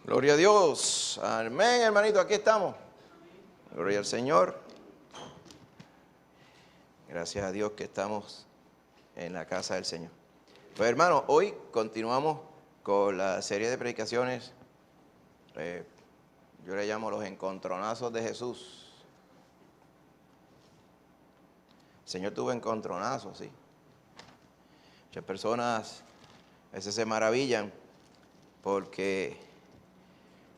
Gloria a Dios. Amén, hermanito, aquí estamos. Gloria al Señor. Gracias a Dios que estamos en la casa del Señor. Pues hermanos, hoy continuamos con la serie de predicaciones. Yo le llamo los encontronazos de Jesús. El Señor tuvo encontronazos, sí. Muchas personas a veces se maravillan porque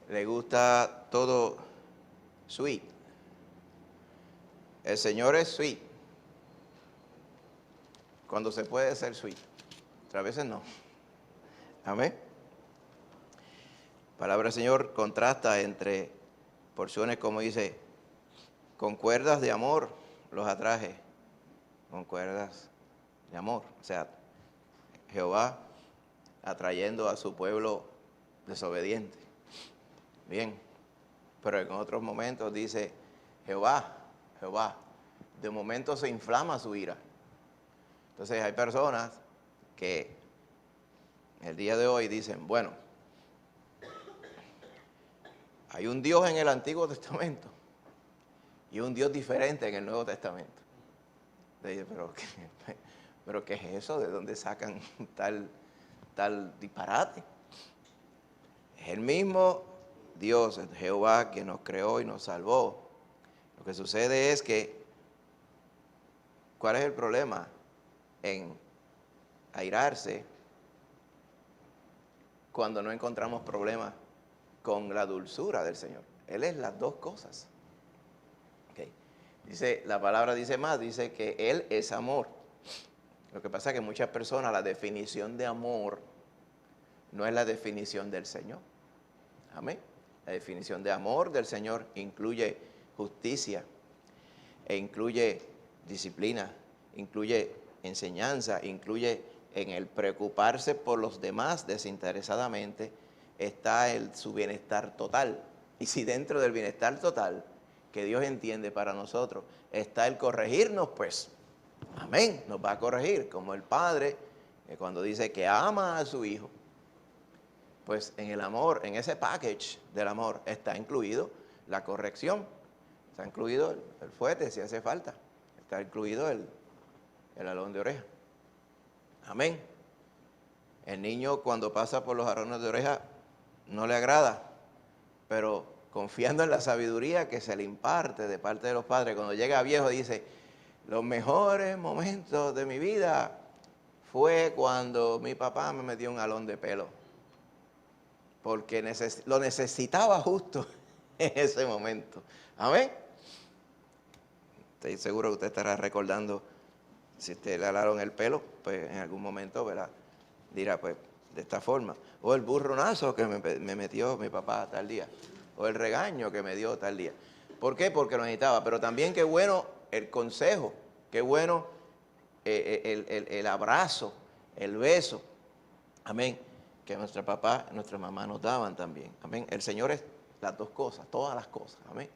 le gusta todo sweet. El Señor es sweet. Cuando se puede ser sweet. Otras veces no. Amén. La palabra del Señor contrasta entre porciones como dice, con cuerdas de amor los atraje. Con cuerdas de amor. O sea, Jehová atrayendo a su pueblo desobediente. Bien, pero en otros momentos dice, Jehová, de momento se inflama su ira. Entonces hay personas que el día de hoy dicen, bueno, hay un Dios en el Antiguo Testamento y un Dios diferente en el Nuevo Testamento. Dice, pero ¿qué es eso? ¿De dónde sacan tal disparate? Es el mismo Dios, el Jehová, que nos creó y nos salvó. Lo que sucede es que, ¿cuál es el problema en airarse cuando no encontramos problemas con la dulzura del Señor? Él es las dos cosas. Okay. Dice, la palabra dice más, dice que Él es amor. Lo que pasa es que muchas personas, la definición de amor no es la definición del Señor. Amén. La definición de amor del Señor incluye justicia, e incluye disciplina, incluye enseñanza, incluye en el preocuparse por los demás desinteresadamente, está su bienestar total. Y si dentro del bienestar total que Dios entiende para nosotros está el corregirnos, pues, amén, nos va a corregir, como el Padre, que cuando dice que ama a su Hijo, pues en el amor, en ese package del amor, está incluido la corrección, está incluido el fuete si hace falta, está incluido el jalón de oreja. Amén. El niño cuando pasa por los jalones de oreja no le agrada, pero confiando en la sabiduría que se le imparte de parte de los padres, cuando llega viejo dice, los mejores momentos de mi vida fue cuando mi papá me metió un jalón de pelo. Porque lo necesitaba justo en ese momento. Amén. Estoy seguro que usted estará recordando, si usted le jalaron el pelo, pues en algún momento, ¿verdad?, dirá, pues, de esta forma. O el burronazo que me metió mi papá tal día. O el regaño que me dio tal día. ¿Por qué? Porque lo necesitaba. Pero también qué bueno el consejo, qué bueno el abrazo, el beso. Amén. Que nuestro papá y nuestra mamá nos daban también. Amén. El Señor es las dos cosas, todas las cosas. Amén.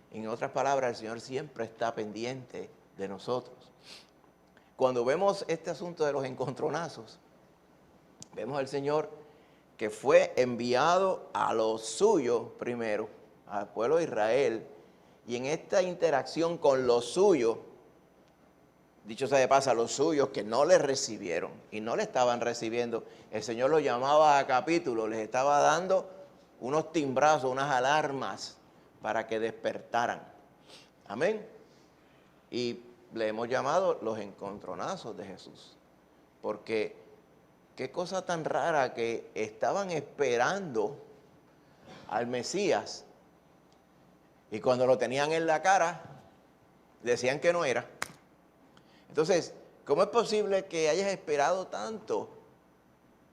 En otras palabras, el Señor siempre está pendiente de nosotros. Cuando vemos este asunto de los encontronazos, vemos al Señor que fue enviado a los suyos primero, al pueblo de Israel, y en esta interacción con los suyos, dicho sea de paso, a los suyos que no le recibieron y no le estaban recibiendo, el Señor los llamaba a capítulo, les estaba dando unos timbrazos, unas alarmas para que despertaran. Amén. Y le hemos llamado los encontronazos de Jesús. Porque qué cosa tan rara que estaban esperando al Mesías y cuando lo tenían en la cara, decían que no era. Entonces, ¿cómo es posible que hayas esperado tanto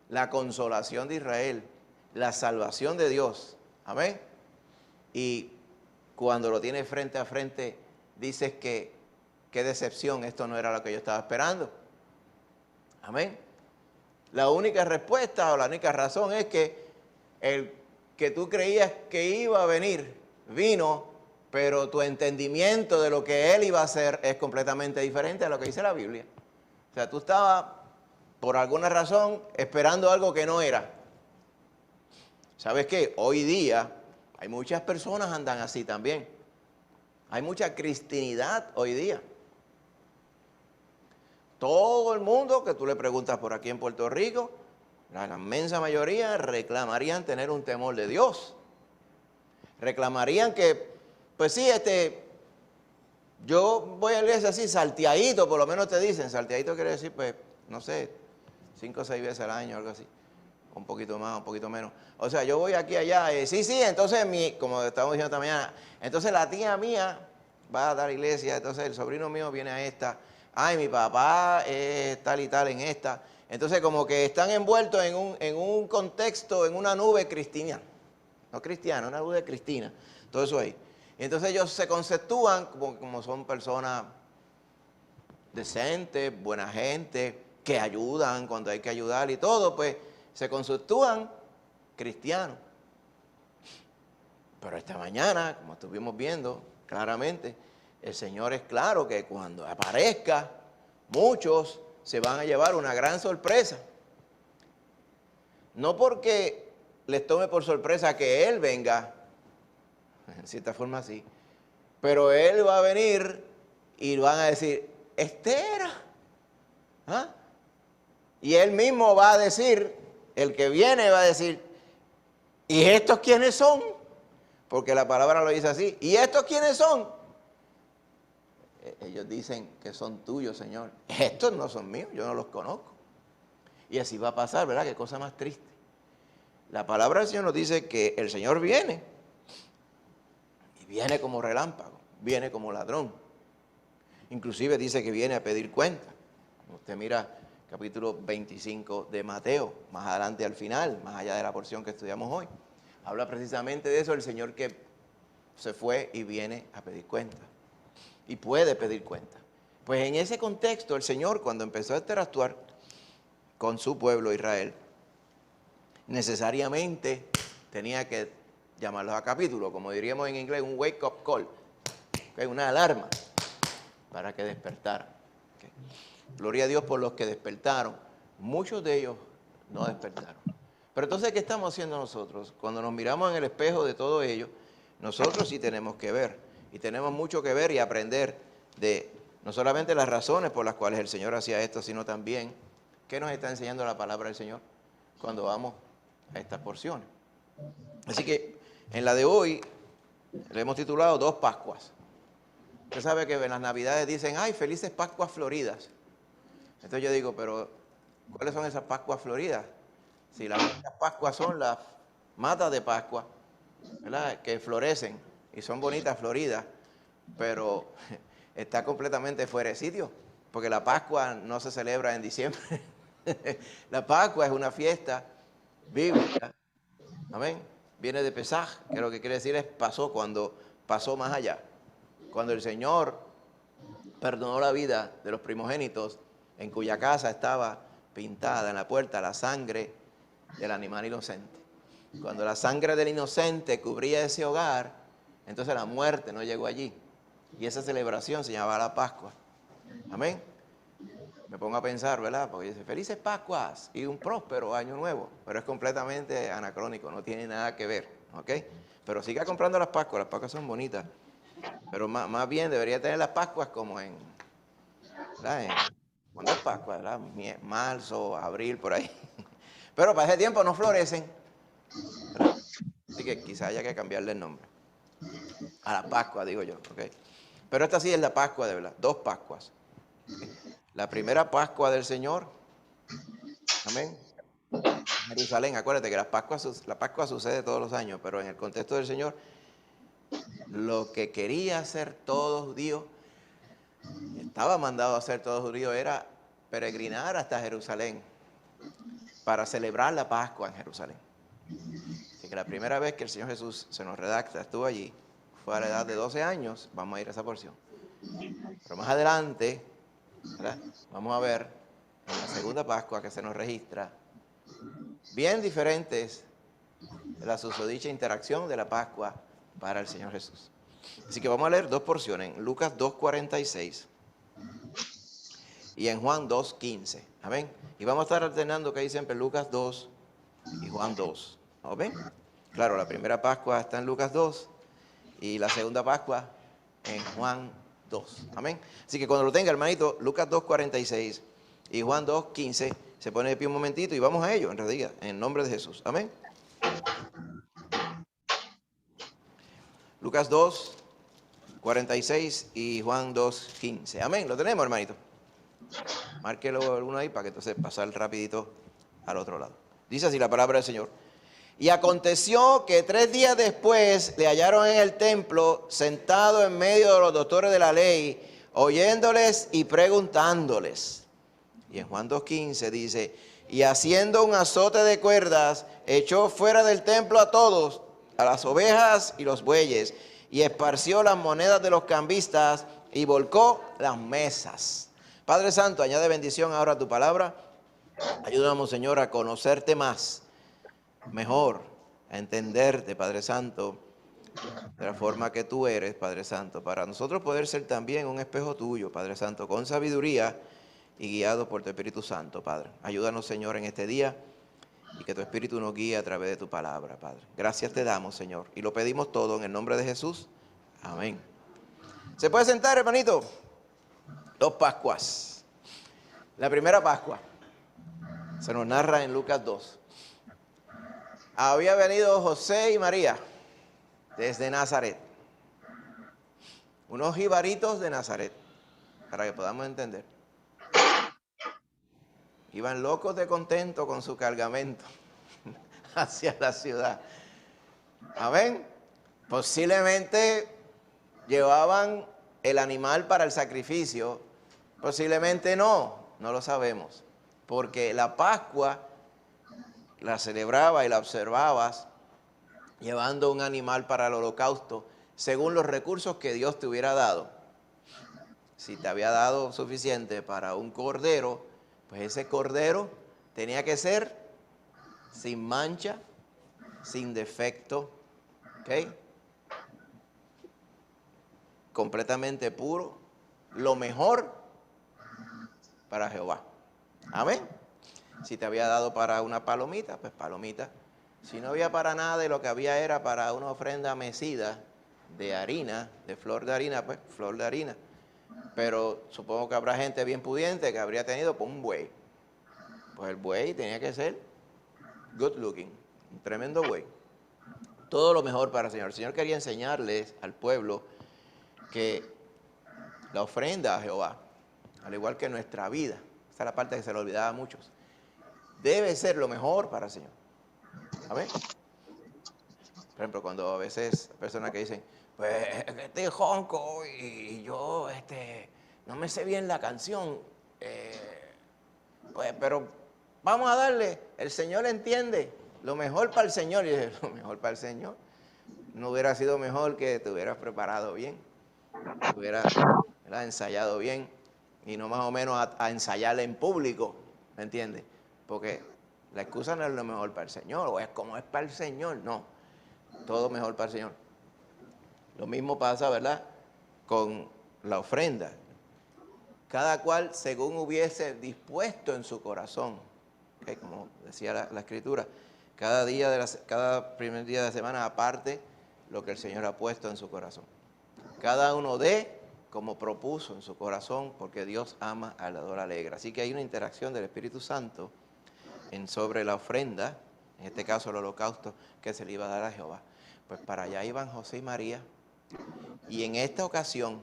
la consolación de Israel, la salvación de Dios? Amén. Y cuando lo tienes frente a frente, dices que qué decepción, esto no era lo que yo estaba esperando. Amén. La única respuesta o la única razón es que el que tú creías que iba a venir, vino, pero tu entendimiento de lo que Él iba a hacer es completamente diferente a lo que dice la Biblia. O sea, tú estabas, por alguna razón, esperando algo que no era. ¿Sabes qué? Hoy día hay muchas personas andan así también. Hay mucha cristianidad hoy día. Todo el mundo que tú le preguntas por aquí en Puerto Rico, la inmensa mayoría reclamarían tener un temor de Dios. Reclamarían que, pues sí, yo voy a la iglesia así, salteadito, por lo menos te dicen. Salteadito quiere decir, pues, no sé, 5 o 6 veces al año, algo así. Un poquito más, un poquito menos. O sea, yo voy aquí allá, sí, entonces, como estábamos diciendo esta mañana, entonces la tía mía va a dar iglesia, entonces el sobrino mío viene a esta, ay, mi papá es tal y tal en esta. Entonces, como que están envueltos en un contexto, en una nube cristiana. No cristiana, una nube cristina. Todo eso ahí. Y entonces ellos se conceptúan como son personas decentes, buena gente, que ayudan cuando hay que ayudar y todo, pues se conceptúan cristianos. Pero esta mañana, como estuvimos viendo claramente, el Señor es claro que cuando aparezca, muchos se van a llevar una gran sorpresa. No porque les tome por sorpresa que Él venga, en cierta forma sí, pero Él va a venir y van a decir, este era. ¿Ah? Y Él mismo va a decir, el que viene va a decir, ¿y estos quiénes son? Porque la palabra lo dice así, ¿y estos quiénes son? Ellos dicen que son tuyos, Señor. Estos no son míos, yo no los conozco. Y así va a pasar, ¿verdad? Qué cosa más triste. La palabra del Señor nos dice que el Señor viene. Y viene como relámpago, viene como ladrón. Inclusive dice que viene a pedir cuenta. Usted mira capítulo 25 de Mateo, más adelante al final, más allá de la porción que estudiamos hoy. Habla precisamente de eso, el Señor que se fue y viene a pedir cuenta. Y puede pedir cuenta. Pues en ese contexto, el Señor, cuando empezó a interactuar con su pueblo Israel, necesariamente tenía que llamarlos a capítulo, como diríamos en inglés, un wake-up call, ¿okay? Una alarma para que despertaran. ¿Okay? Gloria a Dios por los que despertaron. Muchos de ellos no despertaron. Pero entonces, ¿qué estamos haciendo nosotros? Cuando nos miramos en el espejo de todo ello, nosotros sí tenemos que ver. Y tenemos mucho que ver y aprender de no solamente las razones por las cuales el Señor hacía esto, sino también qué nos está enseñando la palabra del Señor cuando vamos a estas porciones. Así que en la de hoy le hemos titulado 2 Pascuas. Usted sabe que en las Navidades dicen, ay, felices Pascuas floridas. Entonces yo digo, pero ¿cuáles son esas Pascuas floridas? Si las únicas Pascuas son las matas de Pascua, ¿verdad? Que florecen y son bonitas, floridas, pero está completamente fuera de sitio, porque la Pascua no se celebra en diciembre. La Pascua es una fiesta bíblica, amén. Viene de Pesaj, que lo que quiere decir es pasó, cuando pasó más allá. Cuando el Señor perdonó la vida de los primogénitos, en cuya casa estaba pintada en la puerta la sangre del animal inocente. Cuando la sangre del inocente cubría ese hogar, entonces la muerte no llegó allí. Y esa celebración se llamaba la Pascua. Amén. Me pongo a pensar, ¿verdad? Porque dice, felices Pascuas y un próspero año nuevo. Pero es completamente anacrónico, no tiene nada que ver, ¿ok? Pero siga comprando las Pascuas son bonitas. Pero más bien debería tener las Pascuas como ¿verdad? ¿Cuándo es Pascua? ¿Verdad? Marzo, abril, por ahí. Pero para ese tiempo no florecen, ¿verdad? Así que quizá haya que cambiarle el nombre. A la Pascua, digo yo, ¿ok? Pero esta sí es la Pascua de verdad, 2 Pascuas. ¿Okay? La primera Pascua del Señor, amén. Jerusalén, acuérdate que la Pascua sucede todos los años, pero en el contexto del Señor, lo que quería hacer todo judío, estaba mandado a hacer todo judío, era peregrinar hasta Jerusalén para celebrar la Pascua en Jerusalén. Así que la primera vez que el Señor Jesús se nos redacta, estuvo allí, fue a la edad de 12 años, vamos a ir a esa porción. Pero más adelante, ¿verdad? Vamos a ver en la segunda Pascua que se nos registra, bien diferentes de la susodicha interacción de la Pascua para el Señor Jesús. Así que vamos a leer 2 porciones, en Lucas 2:46 y en Juan 2:15. Amén. Y vamos a estar alternando que hay siempre Lucas 2 y Juan 2. ¿Amén? Claro, la primera Pascua está en Lucas 2 y la segunda Pascua en Juan 2. Amén. Así que cuando lo tenga, hermanito, Lucas 2:46 y Juan 2:15, se pone de pie un momentito y vamos a ello, en realidad, en el nombre de Jesús. Amén. Lucas 2:46 y Juan 2:15. Amén. Lo tenemos, hermanito. Márquelo uno ahí para que entonces pasar rapidito al otro lado. Dice así la palabra del Señor. Y aconteció que 3 días después le hallaron en el templo, sentado en medio de los doctores de la ley, oyéndoles y preguntándoles. Y en Juan 2:15 dice, y haciendo un azote de cuerdas, echó fuera del templo a todos, a las ovejas y los bueyes, y esparció las monedas de los cambistas y volcó las mesas. Padre Santo, añade bendición ahora a tu palabra. Ayúdanos, Señor, a conocerte más, mejor, a entenderte, Padre Santo, de la forma que tú eres, Padre Santo, para nosotros poder ser también un espejo tuyo, Padre Santo, con sabiduría y guiado por tu Espíritu Santo, Padre. Ayúdanos, Señor, en este día y que tu Espíritu nos guíe a través de tu palabra, Padre. Gracias te damos, Señor, y lo pedimos todo en el nombre de Jesús. Amén. ¿Se puede sentar, hermanito? 2 Pascuas. La primera Pascua se nos narra en Lucas 2. Había venido José y María desde Nazaret, unos jibaritos de Nazaret, para que podamos entender. Iban locos de contento con su cargamento hacia la ciudad. Amén. Posiblemente llevaban el animal para el sacrificio, posiblemente no lo sabemos, porque la Pascua la celebraba y la observabas llevando un animal para el holocausto, según los recursos que Dios te hubiera dado. Si te había dado suficiente para un cordero, pues ese cordero tenía que ser sin mancha, sin defecto, ¿ok? Completamente puro, lo mejor para Jehová. Amén. Si te había dado para una palomita, pues palomita. Si no había para nada y lo que había era para una ofrenda mecida de harina, de flor de harina, pues flor de harina. Pero supongo que habrá gente bien pudiente que habría tenido pues, un buey. Pues el buey tenía que ser good looking, un tremendo buey. Todo lo mejor para el Señor. El Señor quería enseñarles al pueblo que la ofrenda a Jehová, al igual que nuestra vida, esta es la parte que se le olvidaba a muchos, debe ser lo mejor para el Señor. Amén. Por ejemplo, cuando a veces personas que dicen, pues estoy jonco y yo no me sé bien la canción, pues pero vamos a darle, el Señor entiende, lo mejor para el Señor. Y yo dije, lo mejor para el Señor, no hubiera sido mejor que te hubieras preparado bien, te hubieras ensayado bien y no más o menos a ensayarle en público, ¿me entiendes? Porque la excusa no es lo mejor para el Señor, o es como es para el Señor, no, todo mejor para el Señor. Lo mismo pasa, ¿verdad?, con la ofrenda. Cada cual según hubiese dispuesto en su corazón, ¿okay? Como decía la Escritura, cada primer día de la semana aparte lo que el Señor ha puesto en su corazón. Cada uno dé como propuso en su corazón, porque Dios ama al dador alegre. Así que hay una interacción del Espíritu Santo sobre la ofrenda, en este caso el holocausto, que se le iba a dar a Jehová. Pues para allá iban José y María, y en esta ocasión,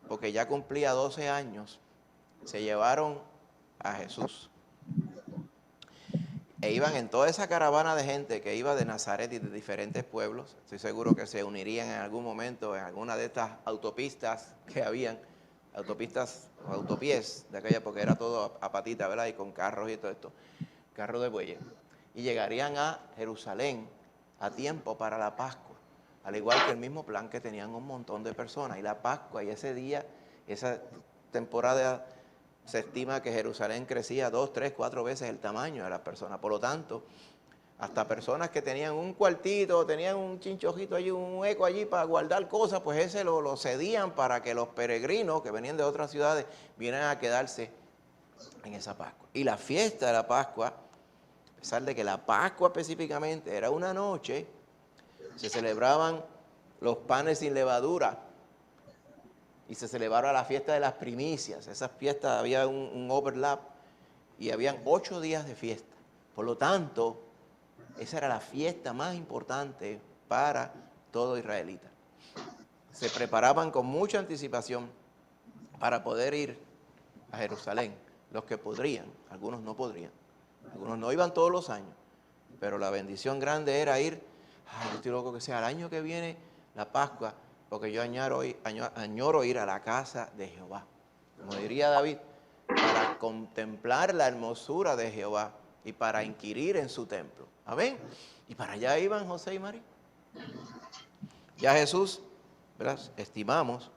porque ya cumplía 12 años, se llevaron a Jesús. E iban en toda esa caravana de gente que iba de Nazaret y de diferentes pueblos. Estoy seguro que se unirían en algún momento en alguna de estas autopistas que habían, autopistas o autopiés de aquella, porque era todo a patita, ¿verdad? Y con carros y todo esto, carros de bueyes. Y llegarían a Jerusalén a tiempo para la Pascua, al igual que el mismo plan que tenían un montón de personas. Y la Pascua y ese día, esa temporada, se estima que Jerusalén crecía 2, 3, 4 veces el tamaño de las personas. Por lo tanto, hasta personas que tenían un cuartito, tenían un chinchojito allí, un hueco allí para guardar cosas, pues ese lo cedían para que los peregrinos que venían de otras ciudades vinieran a quedarse en esa Pascua. Y la fiesta de la Pascua, a pesar de que la Pascua específicamente era una noche, Se celebraban los panes sin levadura y se celebraba la fiesta de las primicias. Esas fiestas había un overlap y habían 8 días de fiesta. Por lo tanto, esa era la fiesta más importante para todo israelita. Se preparaban con mucha anticipación para poder ir a Jerusalén. Los que podrían, algunos no podrían. Algunos no iban todos los años, pero la bendición grande era ir, yo estoy loco que sea el año que viene la Pascua, porque yo añoro ir a la casa de Jehová. Como diría David, para contemplar la hermosura de Jehová y para inquirir en su templo. Amén. Y para allá iban José y María. Ya Jesús, ¿verdad?, estimamos,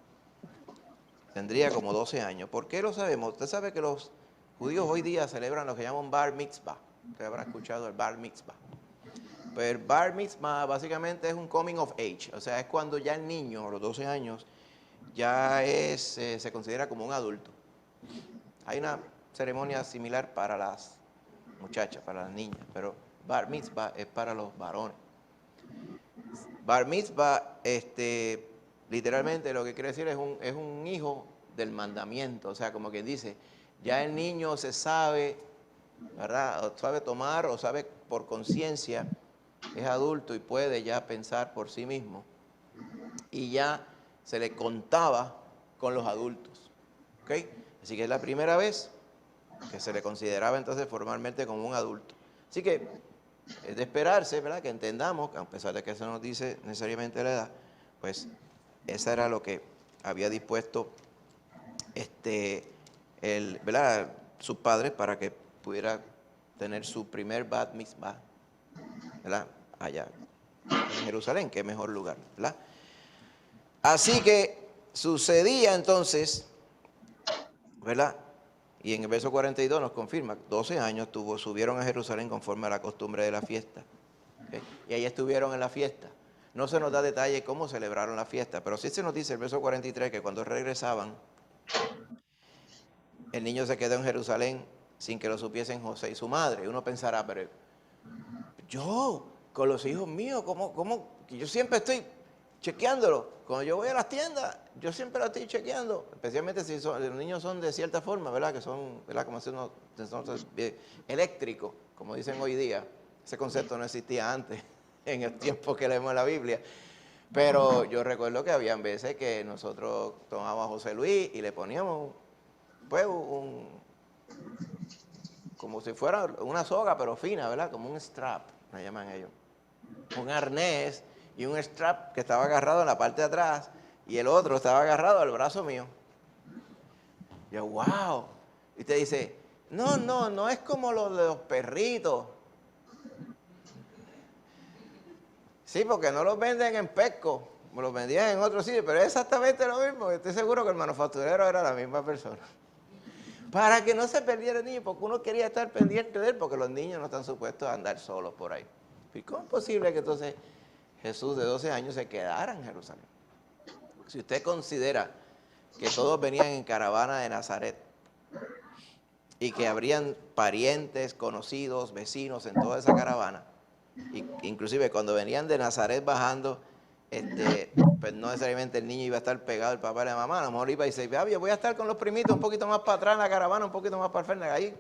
tendría como 12 años. ¿Por qué lo sabemos? Usted sabe que los judíos hoy día celebran lo que llaman bar mitzvah. Usted habrá escuchado el bar mitzvah. Pues el bar mitzvah básicamente es un coming of age. O sea, es cuando ya el niño, a los 12 años, ya se considera como un adulto. Hay una ceremonia similar para las muchachas, para las niñas, pero bar mitzvah es para los varones. Bar mitzvah, literalmente lo que quiere decir es un hijo del mandamiento. O sea, como quien dice, ya el niño se sabe, ¿verdad?, o sabe tomar o sabe por conciencia, es adulto y puede ya pensar por sí mismo. Y ya se le contaba con los adultos. ¿Ok? Así que es la primera vez que se le consideraba entonces formalmente como un adulto. Así que es de esperarse, ¿verdad?, que entendamos, que a pesar de que eso no nos dice necesariamente la edad, pues esa era lo que había dispuesto ¿verdad?, sus padres para que pudiera tener su primer bat mitzvah, ¿verdad?, allá en Jerusalén, que mejor lugar, ¿verdad? Así que sucedía entonces, ¿verdad? Y en el verso 42 nos confirma, 12 años subieron a Jerusalén conforme a la costumbre de la fiesta. ¿Okay? Y ahí estuvieron en la fiesta. No se nos da detalle cómo celebraron la fiesta, pero sí se nos dice el verso 43 que cuando regresaban, el niño se quedó en Jerusalén sin que lo supiesen José y su madre. Y uno pensará, pero yo, con los hijos míos, ¿cómo? Que yo siempre estoy chequeándolo. Cuando yo voy a las tiendas, yo siempre lo estoy chequeando. Especialmente si los niños son de cierta forma, ¿verdad? Que son, ¿verdad?, como si uno eléctrico, como dicen hoy día. Ese concepto no existía antes, en el tiempo que leemos la Biblia. Pero yo recuerdo que habían veces que nosotros tomábamos a José Luis y le poníamos, pues, como si fuera una soga, pero fina, ¿verdad? Como un strap, me llaman ellos. Un arnés y un strap que estaba agarrado en la parte de atrás y el otro estaba agarrado al brazo mío. Yo, wow. Y te dice, no es como lo de los perritos. Sí, porque no los venden en Petco, me los vendían en otro sitio, pero es exactamente lo mismo. Estoy seguro que el manufacturero era la misma persona. Para que no se perdiera el niño, porque uno quería estar pendiente de él, porque los niños no están supuestos a andar solos por ahí. ¿Y cómo es posible que entonces Jesús de 12 años se quedara en Jerusalén? Si usted considera que todos venían en caravana de Nazaret y que habrían parientes, conocidos, vecinos en toda esa caravana, inclusive cuando venían de Nazaret bajando, pues no necesariamente el niño iba a estar pegado al papá y la mamá, a lo mejor iba y dice, yo voy a estar con los primitos un poquito más para atrás en la caravana, un poquito más para el frente, ahí,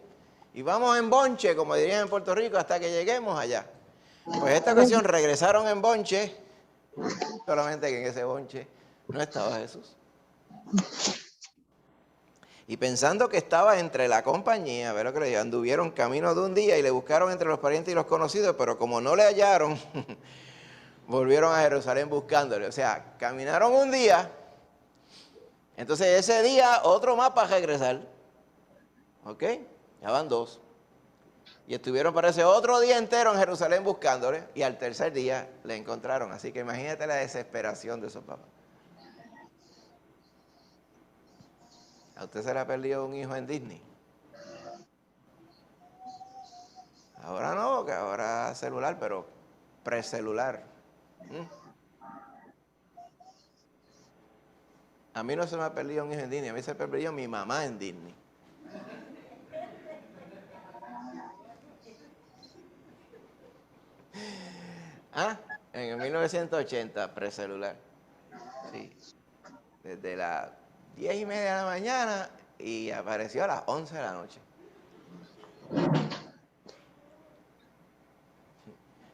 y vamos en bonche, como dirían en Puerto Rico, hasta que lleguemos allá. Pues esta ocasión regresaron en bonche, solamente que en ese bonche no estaba Jesús. Y pensando que estaba entre la compañía, ver lo que le digo, anduvieron camino de un día y le buscaron entre los parientes y los conocidos, pero como no le hallaron, volvieron a Jerusalén buscándole. O sea, caminaron un día, entonces ese día otro más para regresar. ¿Ok? Ya van 2. Y estuvieron, parece, otro día entero en Jerusalén buscándole y al tercer día le encontraron. Así que imagínate la desesperación de esos papás. ¿A usted se le ha perdido un hijo en Disney? Ahora no, que ahora celular, pero precelular. A mí no se me ha perdido un hijo en Disney, a mí se me perdió mi mamá en Disney. En el 1980, precelular. Sí. Desde las 10:30 de la mañana y apareció a las 11 de la noche.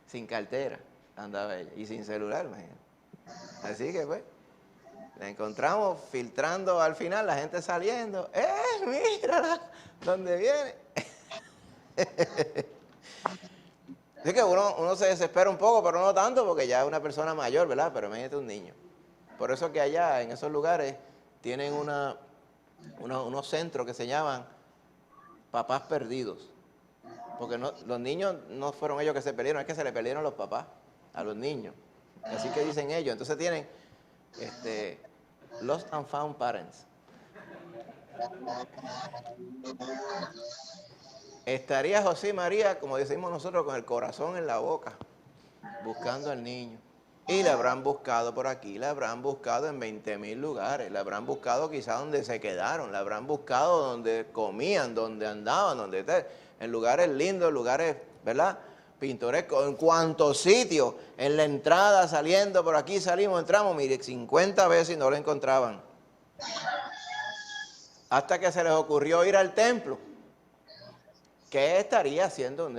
Sin cartera andaba ella y sin celular, imagínate. Así que pues, la encontramos filtrando al final, la gente saliendo. Mírala! ¿Dónde viene? Así que uno se desespera un poco, pero no tanto, porque ya es una persona mayor, ¿verdad? Pero imagínate un niño. Por eso que allá, en esos lugares, tienen unos centros que se llaman papás perdidos. Porque los niños no fueron ellos que se perdieron, es que se le perdieron los papás a los niños. Así que dicen ellos. Entonces tienen Lost and Found Parents. Estaría José y María, como decimos nosotros, con el corazón en la boca, buscando al niño. Y le habrán buscado por aquí, le habrán buscado en 20,000 lugares, le habrán buscado quizás donde se quedaron, le habrán buscado donde comían, donde andaban, en lugares lindos, lugares, ¿verdad?, pintorescos, en cuantos sitios, en la entrada, saliendo, por aquí salimos, entramos, mire, 50 veces y no lo encontraban. Hasta que se les ocurrió ir al templo. ¿Qué estaría haciendo?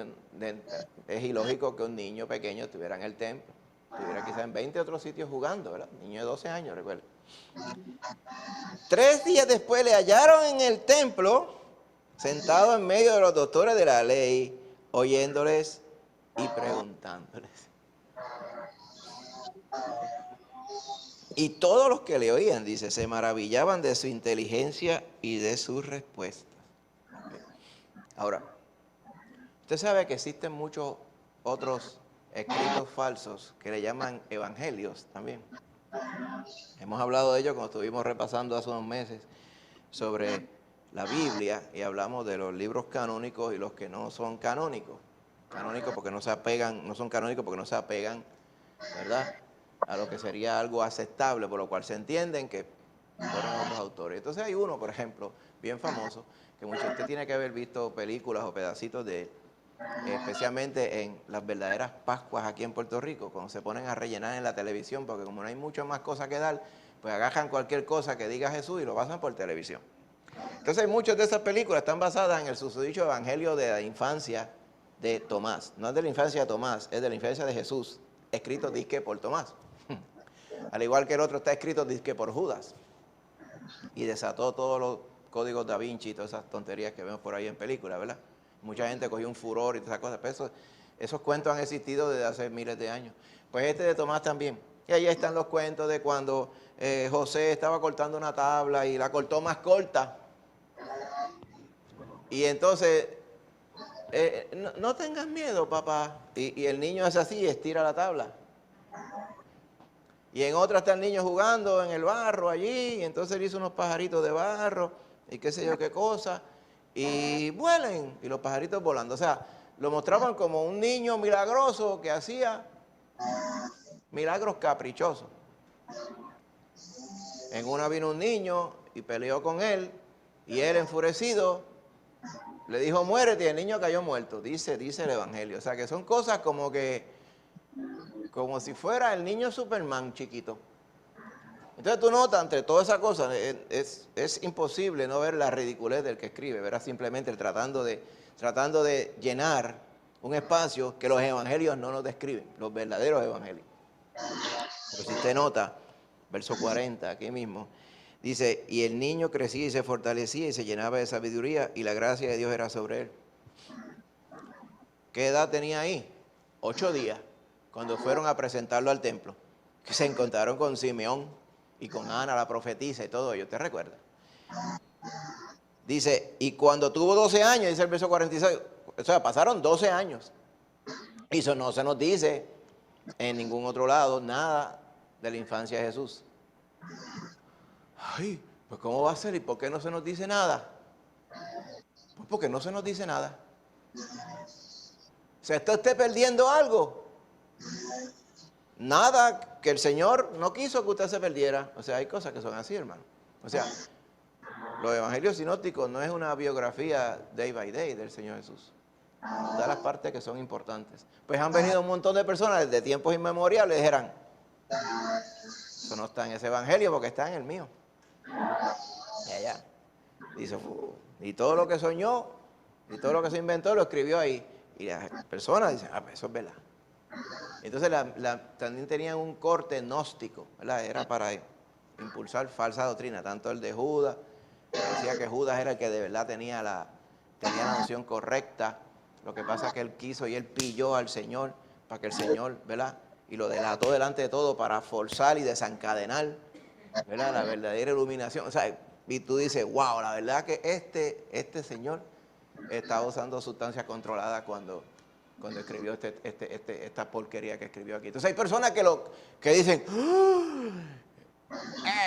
Es ilógico que un niño pequeño estuviera en el templo. Estuviera quizás en 20 otros sitios jugando, ¿verdad? Niño de 12 años, recuerda. 3 días después le hallaron en el templo, sentado en medio de los doctores de la ley, oyéndoles y preguntándoles. Y todos los que le oían, dice, se maravillaban de su inteligencia y de sus respuestas. Ahora, usted sabe que existen muchos otros escritos falsos que le llaman evangelios también. Hemos hablado de ello cuando estuvimos repasando hace unos meses sobre la Biblia y hablamos de los libros canónicos y los que no son canónicos. Canónicos porque no se apegan, no son canónicos porque no se apegan, ¿verdad?, a lo que sería algo aceptable, por lo cual se entienden que fueron otros autores. Entonces hay uno, por ejemplo, bien famoso, que mucha gente tiene que haber visto películas o pedacitos de él, especialmente en las verdaderas Pascuas aquí en Puerto Rico, cuando se ponen a rellenar en la televisión, porque como no hay muchas más cosas que dar, pues agarran cualquier cosa que diga Jesús y lo pasan por televisión. Entonces muchas de esas películas están basadas en el susodicho evangelio de la infancia de Tomás. No es de la infancia de Tomás, es de la infancia de Jesús, escrito disque por Tomás. Al igual que el otro está escrito disque por Judas. Y desató todos los códigos da Vinci y todas esas tonterías que vemos por ahí en películas, ¿verdad? Mucha gente cogió un furor y todas esas cosas, pero esos cuentos han existido desde hace miles de años. Pues este de Tomás también. Y ahí están los cuentos de cuando José estaba cortando una tabla y la cortó más corta. Y entonces, no tengas miedo, papá. Y el niño hace así y estira la tabla. Y en otra está el niño jugando en el barro allí, y entonces le hizo unos pajaritos de barro y qué sé yo qué cosa, y vuelen, y los pajaritos volando. O sea, lo mostraban como un niño milagroso que hacía milagros caprichosos. En una vino un niño y peleó con él, y él enfurecido le dijo, muérete, y el niño cayó muerto, dice el evangelio. O sea, que son cosas como si fuera el niño Superman chiquito. Entonces tú notas, entre todas esas cosas, es imposible no ver la ridiculez del que escribe, verás, simplemente tratando de llenar un espacio que los evangelios no nos describen, los verdaderos evangelios. Pero si usted nota, verso 40, aquí mismo, dice, y el niño crecía y se fortalecía y se llenaba de sabiduría y la gracia de Dios era sobre él. ¿Qué edad tenía ahí? 8 días, cuando fueron a presentarlo al templo, que se encontraron con Simeón y con Ana, la profetisa y todo ello, ¿te recuerda? Dice, y cuando tuvo 12 años, dice el verso 46, o sea, pasaron 12 años. Y eso no se nos dice en ningún otro lado nada de la infancia de Jesús. Ay, pues ¿cómo va a ser? ¿Y por qué no se nos dice nada? Pues porque no se nos dice nada. ¿Se está usted perdiendo algo? Nada, que el Señor no quiso que usted se perdiera. O sea, hay cosas que son así, hermano. O sea, los evangelios sinópticos no es una biografía day by day del Señor Jesús. todas las partes que son importantes. Pues han venido un montón de personas desde tiempos inmemoriales, eran, eso no está en ese evangelio porque está en el mío. Y allá. Dice, y todo lo que soñó, y todo lo que se inventó, lo escribió ahí. Y las personas dicen, pues eso es verdad. Entonces también tenían un corte gnóstico, ¿verdad? Era para impulsar falsa doctrina, tanto el de Judas, que decía que Judas era el que de verdad tenía la noción correcta. Lo que pasa es que él quiso y él pilló al Señor para que el Señor, ¿verdad? Y lo delató delante de todo para forzar y desencadenar, ¿verdad? La verdadera iluminación. O sea, y tú dices, wow, la verdad que este Señor estaba usando sustancias controladas cuando escribió esta porquería que escribió aquí. Entonces hay personas que dicen,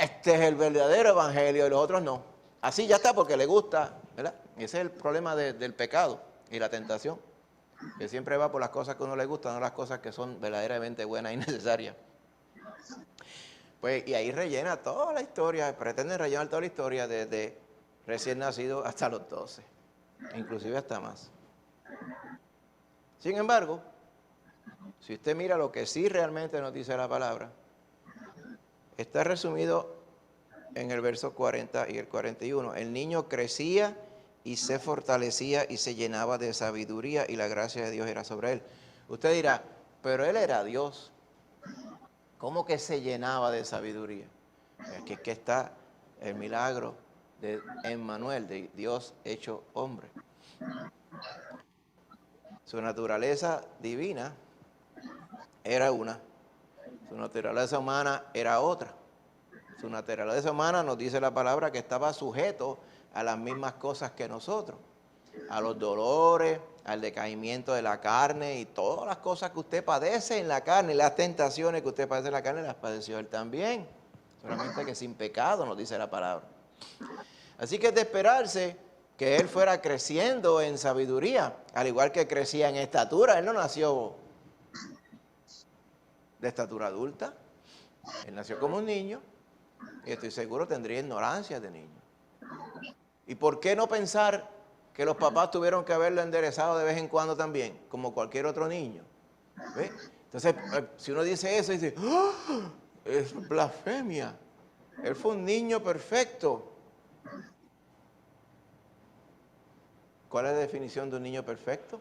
este es el verdadero evangelio y los otros no. Así ya está porque le gusta, ¿verdad? Ese es el problema del pecado y la tentación, que siempre va por las cosas que a uno le gustan, no las cosas que son verdaderamente buenas y necesarias. Pues, y ahí rellena toda la historia, pretenden rellenar toda la historia desde recién nacido hasta los 12, inclusive hasta más. Sin embargo, si usted mira lo que sí realmente nos dice la palabra, está resumido en el verso 40 y el 41. El niño crecía y se fortalecía y se llenaba de sabiduría y la gracia de Dios era sobre él. Usted dirá, pero él era Dios. ¿Cómo que se llenaba de sabiduría? Aquí es que está el milagro de Emmanuel, de Dios hecho hombre. Su naturaleza divina era una, su naturaleza humana era otra. Su naturaleza humana nos dice la palabra que estaba sujeto a las mismas cosas que nosotros, a los dolores, al decaimiento de la carne y todas las cosas que usted padece en la carne, las tentaciones que usted padece en la carne, las padeció él también, solamente que sin pecado nos dice la palabra. Así que es de esperarse que él fuera creciendo en sabiduría, al igual que crecía en estatura. Él no nació de estatura adulta, él nació como un niño y estoy seguro tendría ignorancia de niño. ¿Y por qué no pensar que los papás tuvieron que haberlo enderezado de vez en cuando también, como cualquier otro niño? ¿Ve? Entonces, si uno dice eso, dice, ¡oh! Es blasfemia. Él fue un niño perfecto. ¿Cuál es la definición de un niño perfecto?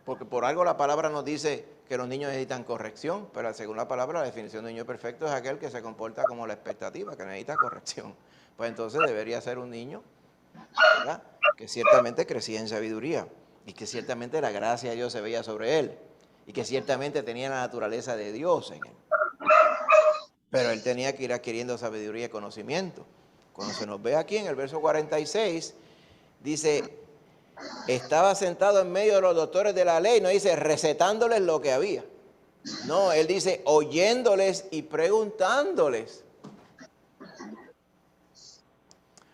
Porque por algo la palabra nos dice que los niños necesitan corrección, pero según la palabra la definición de un niño perfecto es aquel que se comporta como la expectativa, que necesita corrección. Pues entonces debería ser un niño, ¿verdad?, que ciertamente crecía en sabiduría y que ciertamente la gracia de Dios se veía sobre él y que ciertamente tenía la naturaleza de Dios en él. Pero él tenía que ir adquiriendo sabiduría y conocimiento. Cuando se nos ve aquí en el verso 46, dice, estaba sentado en medio de los doctores de la ley, no dice recetándoles lo que había. No, él dice oyéndoles y preguntándoles.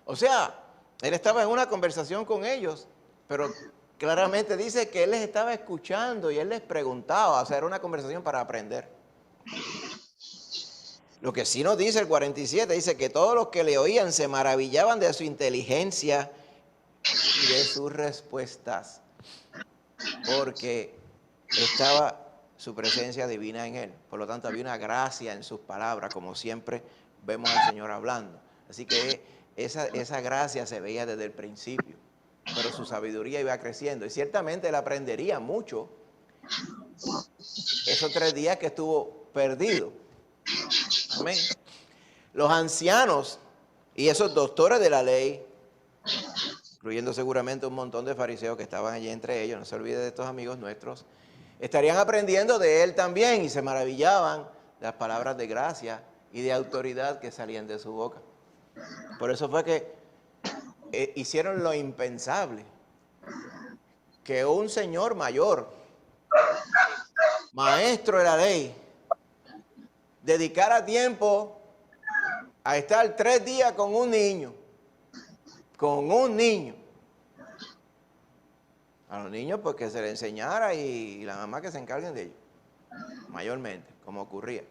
O sea, él estaba en una conversación con ellos, pero claramente dice que él les estaba escuchando y él les preguntaba, o sea, era una conversación para aprender. Lo que sí nos dice el 47, dice que todos los que le oían se maravillaban de su inteligencia y de sus respuestas, porque estaba su presencia divina en él. Por lo tanto, había una gracia en sus palabras, como siempre vemos al Señor hablando. Así que esa gracia se veía desde el principio, pero su sabiduría iba creciendo. Y ciertamente él aprendería mucho esos 3 días que estuvo perdido. Amén. Los ancianos y esos doctores de la ley, incluyendo seguramente un montón de fariseos que estaban allí entre ellos, no se olvide de estos amigos nuestros, estarían aprendiendo de él también y se maravillaban de las palabras de gracia y de autoridad que salían de su boca. Por eso fue que hicieron lo impensable, que un señor mayor, maestro de la ley, dedicara tiempo a estar 3 días con un niño. Con un niño. A los niños pues que se les enseñara y la mamá que se encarguen de ellos. Mayormente, como ocurría.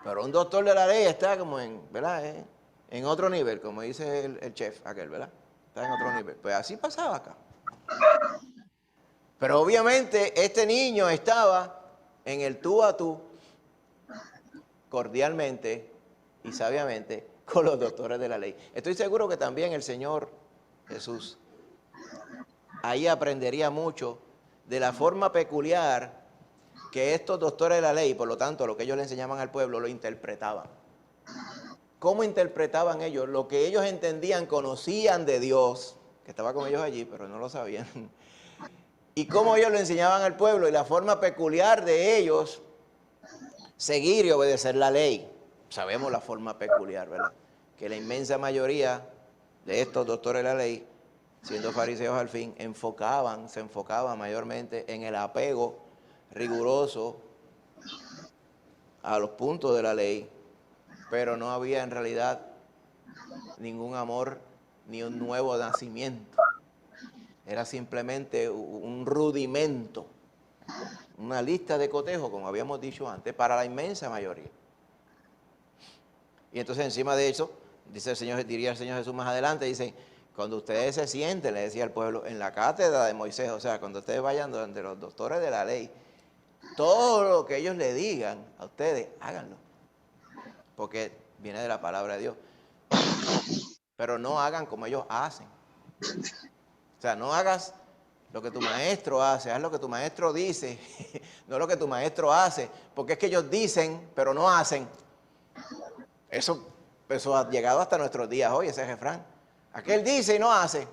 Pero un doctor de la ley está como en, ¿verdad?, en otro nivel, como dice el chef aquel, ¿verdad? Está en otro nivel. Pues así pasaba acá. Pero obviamente este niño estaba en el tú a tú, cordialmente y sabiamente, con los doctores de la ley. Estoy seguro que también el Señor Jesús ahí aprendería mucho de la forma peculiar que estos doctores de la ley, por lo tanto, lo que ellos le enseñaban al pueblo, lo interpretaban. ¿Cómo interpretaban ellos? Lo que ellos entendían, conocían de Dios, que estaba con ellos allí, pero no lo sabían. Y cómo ellos lo enseñaban al pueblo y la forma peculiar de ellos seguir y obedecer la ley. Sabemos la forma peculiar, ¿verdad? Que la inmensa mayoría de estos doctores de la ley, siendo fariseos al fin, se enfocaban mayormente en el apego riguroso a los puntos de la ley, pero no había en realidad ningún amor ni un nuevo nacimiento. Era simplemente un rudimento, una lista de cotejos, como habíamos dicho antes, para la inmensa mayoría. Y entonces encima de eso, diría el Señor Jesús más adelante, dice, cuando ustedes se sienten, le decía al pueblo, en la cátedra de Moisés, o sea, cuando ustedes vayan donde los doctores de la ley, todo lo que ellos le digan a ustedes, háganlo. Porque viene de la palabra de Dios. Pero no hagan como ellos hacen. O sea, no hagas lo que tu maestro hace, haz lo que tu maestro dice, no lo que tu maestro hace, porque es que ellos dicen, pero no hacen. Eso ha llegado hasta nuestros días hoy, ese refrán. Aquel dice y no hace.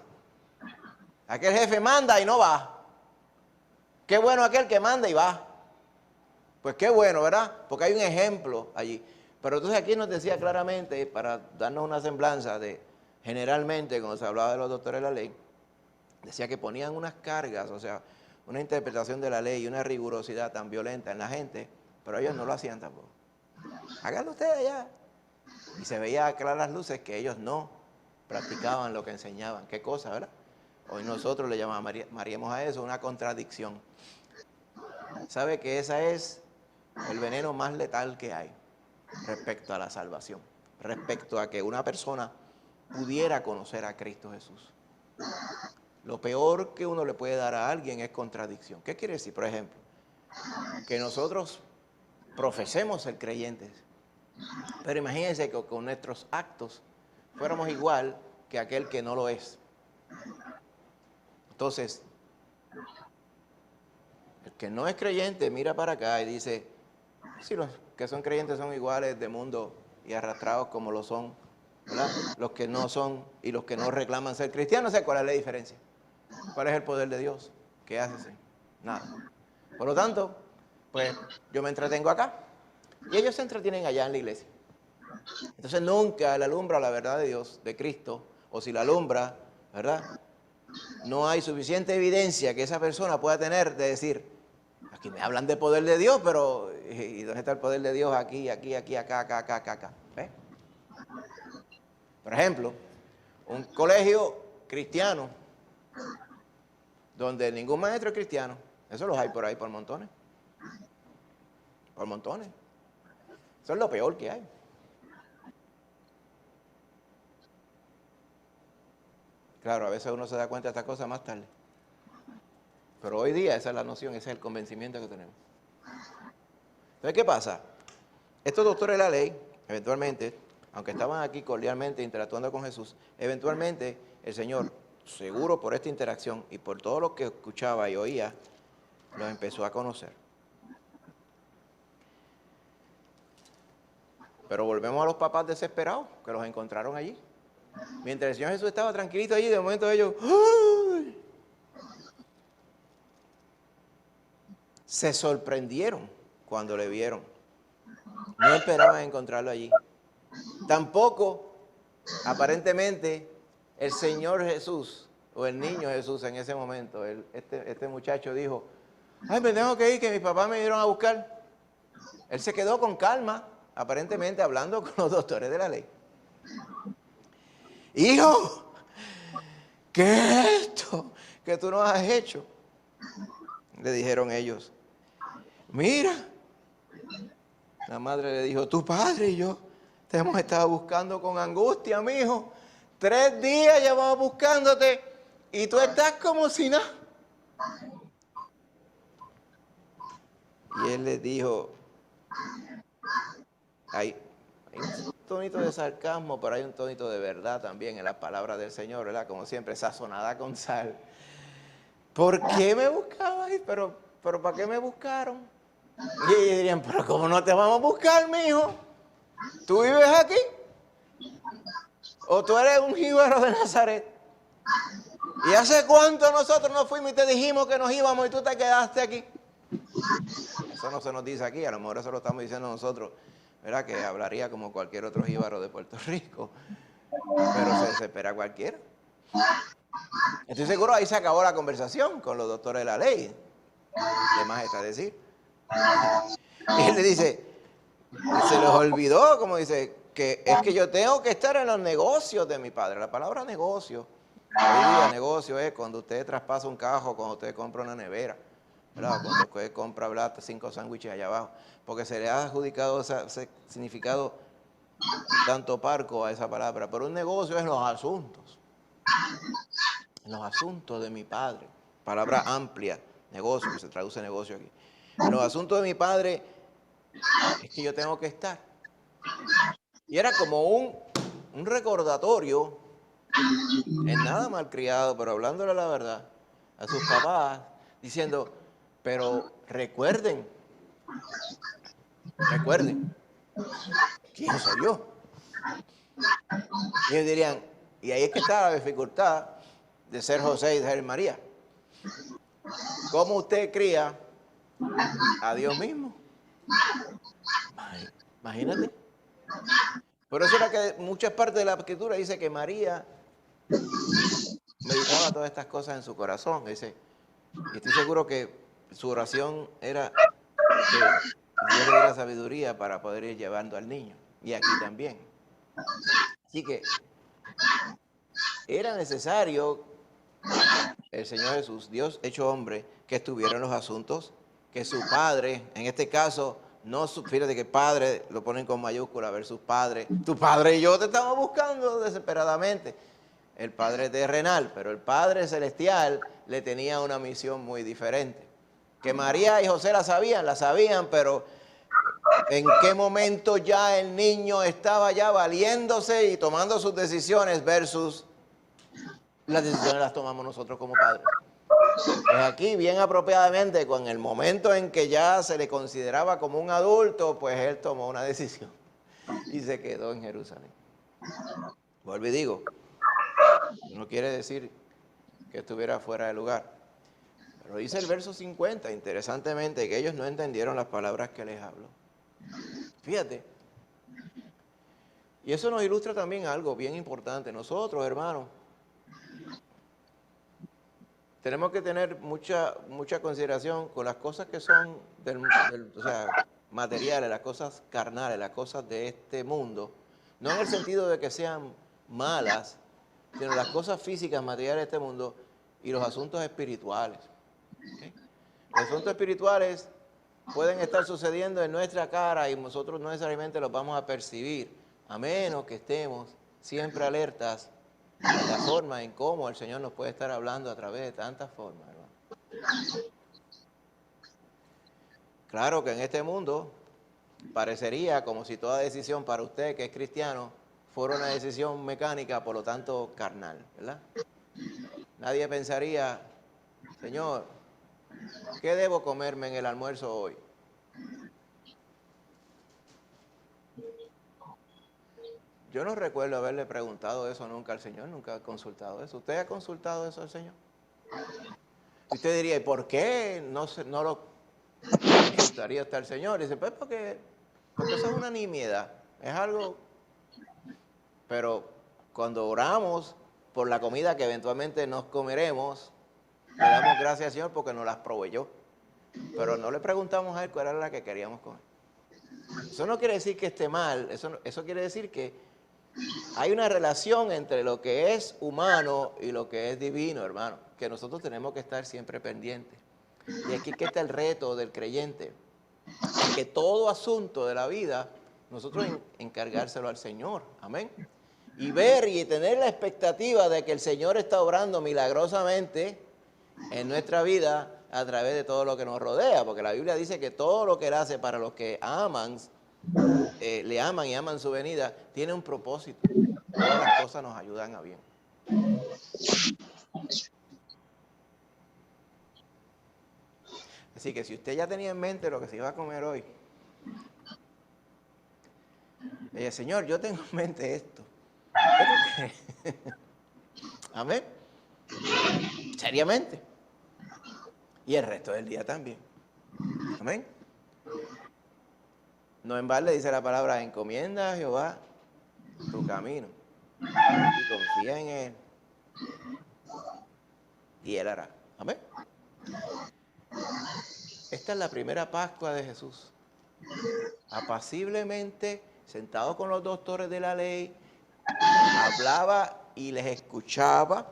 Aquel jefe manda y no va. Qué bueno aquel que manda y va. Pues qué bueno, ¿verdad? Porque hay un ejemplo allí. Pero entonces aquí nos decía claramente, para darnos una semblanza de, generalmente, cuando se hablaba de los doctores de la ley, decía que ponían unas cargas, o sea, una interpretación de la ley y una rigurosidad tan violenta en la gente, pero ellos no lo hacían tampoco. Háganlo ustedes ya. Y se veía a claras luces que ellos no practicaban lo que enseñaban. ¿Qué cosa, verdad? Hoy nosotros le llamaríamos a eso una contradicción. ¿Sabe que ese es el veneno más letal que hay respecto a la salvación? Respecto a que una persona pudiera conocer a Cristo Jesús. Lo peor que uno le puede dar a alguien es contradicción. ¿Qué quiere decir? Por ejemplo, que nosotros profesemos ser creyentes, pero imagínense que con nuestros actos fuéramos igual que aquel que no lo es. Entonces, el que no es creyente mira para acá y dice, si los que son creyentes son iguales de mundo y arrastrados como lo son, ¿verdad? Los que no son y los que no reclaman ser cristianos, ¿sé cuál es la diferencia? ¿Cuál es el poder de Dios? ¿Qué hace? Nada. Por lo tanto, pues yo me entretengo acá y ellos se entretienen allá en la iglesia. Entonces nunca le alumbra la verdad de Dios, de Cristo, o si la alumbra, ¿verdad? No hay suficiente evidencia que esa persona pueda tener de decir, aquí me hablan de poder de Dios, pero ¿y dónde está el poder de Dios? Aquí, acá. ¿Ves? Por ejemplo, un colegio cristiano donde ningún maestro es cristiano, eso los hay por ahí por montones. Por montones. Eso es lo peor que hay. Claro, a veces uno se da cuenta de estas cosas más tarde. Pero hoy día esa es la noción, ese es el convencimiento que tenemos. Entonces, ¿qué pasa? Estos doctores de la ley, eventualmente, aunque estaban aquí cordialmente interactuando con Jesús, eventualmente el Señor, seguro por esta interacción y por todo lo que escuchaba y oía, los empezó a conocer. Pero volvemos a los papás desesperados que los encontraron allí. Mientras el Señor Jesús estaba tranquilito allí, de momento ellos ¡ay! Se sorprendieron cuando le vieron. No esperaban encontrarlo allí. Tampoco, aparentemente, el Señor Jesús o el niño Jesús en ese momento, este muchacho dijo, ay, me tengo que ir, que mis papás me dieron a buscar. Él se quedó con calma, aparentemente hablando con los doctores de la ley. Hijo, ¿qué es esto que tú no has hecho? Le dijeron ellos. Mira, la madre le dijo, tu padre y yo te hemos estado buscando con angustia, mi hijo. 3 días llevamos buscándote y tú estás como si nada. Y él les dijo, hay un tonito de sarcasmo, pero hay un tonito de verdad también en las palabras del Señor, ¿verdad? Como siempre, sazonada con sal. ¿Por qué me buscabais? Pero ¿para qué me buscaron? Y ellos dirían, pero ¿cómo no te vamos a buscar, mijo? ¿Tú vives aquí? ¿O tú eres un jíbaro de Nazaret? ¿Y hace cuánto nosotros nos fuimos y te dijimos que nos íbamos y tú te quedaste aquí? Eso no se nos dice aquí, a lo mejor eso lo estamos diciendo nosotros, ¿verdad? Que hablaría como cualquier otro jíbaro de Puerto Rico, pero se desespera cualquiera. Estoy seguro ahí se acabó la conversación con los doctores de la ley. ¿Qué más está decir? Y él le dice, se les olvidó, como dice, que es que yo tengo que estar en los negocios de mi padre. La palabra negocio, hoy día negocio es cuando usted traspasa un cajo, cuando usted compra una nevera, ¿verdad? Cuando usted compra, ¿verdad?, 5 sándwiches allá abajo, porque se le ha adjudicado ese significado tanto parco a esa palabra, pero un negocio es en los asuntos de mi padre, palabra amplia, negocio, que se traduce negocio aquí. En los asuntos de mi padre es que yo tengo que estar. Y era como un recordatorio, en nada malcriado, pero hablándole la verdad a sus papás, diciendo, pero recuerden, ¿quién soy yo? Y ellos dirían, y ahí es que está la dificultad de ser José y de ser María. ¿Cómo usted cría a Dios mismo? Imagínate. Por eso era que muchas partes de la escritura dice que María meditaba todas estas cosas en su corazón. Dice, y estoy seguro que su oración era que Dios le diera sabiduría para poder ir llevando al niño. Y aquí también. Así que era necesario el Señor Jesús, Dios hecho hombre, que estuviera en los asuntos, que su padre, en este caso, no, fíjate que padre lo ponen con mayúscula versus padre. Tu padre y yo te estamos buscando desesperadamente. El padre terrenal, pero el padre celestial le tenía una misión muy diferente. Que María y José la sabían, pero en qué momento ya el niño estaba ya valiéndose y tomando sus decisiones versus las decisiones las tomamos nosotros como padres. Pues aquí, bien apropiadamente, con el momento en que ya se le consideraba como un adulto, pues él tomó una decisión y se quedó en Jerusalén. Vuelvo y digo, no quiere decir que estuviera fuera de lugar. Pero dice el verso 50, interesantemente, que ellos no entendieron las palabras que les habló. Fíjate. Y eso nos ilustra también algo bien importante. Nosotros, hermanos, tenemos que tener mucha consideración con las cosas que son o sea, materiales, las cosas carnales, las cosas de este mundo. No en el sentido de que sean malas, sino las cosas físicas, materiales de este mundo y los asuntos espirituales. ¿Okay? Los asuntos espirituales pueden estar sucediendo en nuestra cara y nosotros no necesariamente los vamos a percibir, a menos que estemos siempre alertas en la forma en cómo el Señor nos puede estar hablando a través de tantas formas, hermano. Claro que en este mundo parecería como si toda decisión para usted que es cristiano fuera una decisión mecánica, por lo tanto carnal, ¿verdad? Nadie pensaría, Señor, ¿qué debo comerme en el almuerzo hoy? Yo no recuerdo haberle preguntado eso nunca al Señor, nunca he consultado eso. ¿Usted ha consultado eso al Señor? Y usted diría, ¿y por qué no lo consultaría hasta el Señor? Y dice, pues porque eso es una nimiedad, es algo. Pero cuando oramos por la comida que eventualmente nos comeremos, le damos gracias al Señor porque nos las proveyó. Pero no le preguntamos a Él cuál era la que queríamos comer. Eso no quiere decir que esté mal, eso quiere decir que hay una relación entre lo que es humano y lo que es divino, hermano, que nosotros tenemos que estar siempre pendientes. Y aquí que está el reto del creyente, que todo asunto de la vida, nosotros encargárselo al Señor, amén. y ver y tener la expectativa de que el Señor está obrando milagrosamente en nuestra vida a través de todo lo que nos rodea, porque la Biblia dice que todo lo que Él hace para los que aman, le aman y aman su venida, tiene un propósito. Todas las cosas nos ayudan a bien. Así que si usted ya tenía en mente lo que se iba a comer hoy, le dije, Señor, yo tengo en mente esto. ¿Qué tú crees? Amén. Seriamente. Y el resto del día también. Amén. No en balde dice la palabra, encomienda a Jehová tu camino y confía en Él y Él hará. Amén. Esta es la primera Pascua de Jesús. Apaciblemente, sentado con los doctores de la ley, hablaba y les escuchaba.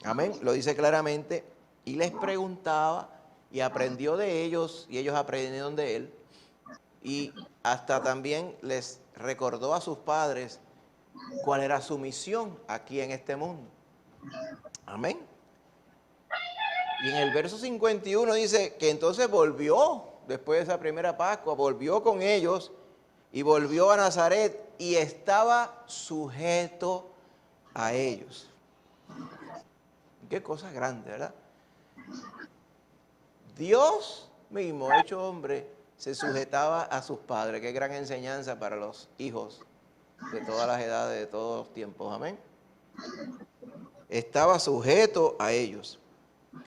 Amén. Lo dice claramente. Y les preguntaba y aprendió de ellos y ellos aprendieron de Él. Y hasta también les recordó a sus padres cuál era su misión aquí en este mundo. Amén. Y en el verso 51 dice que entonces volvió, después de esa primera Pascua, volvió con ellos y volvió a Nazaret y estaba sujeto a ellos. Qué cosa grande, ¿verdad? Dios mismo, hecho hombre, se sujetaba a sus padres. Qué gran enseñanza para los hijos de todas las edades, de todos los tiempos. Amén. Estaba sujeto a ellos.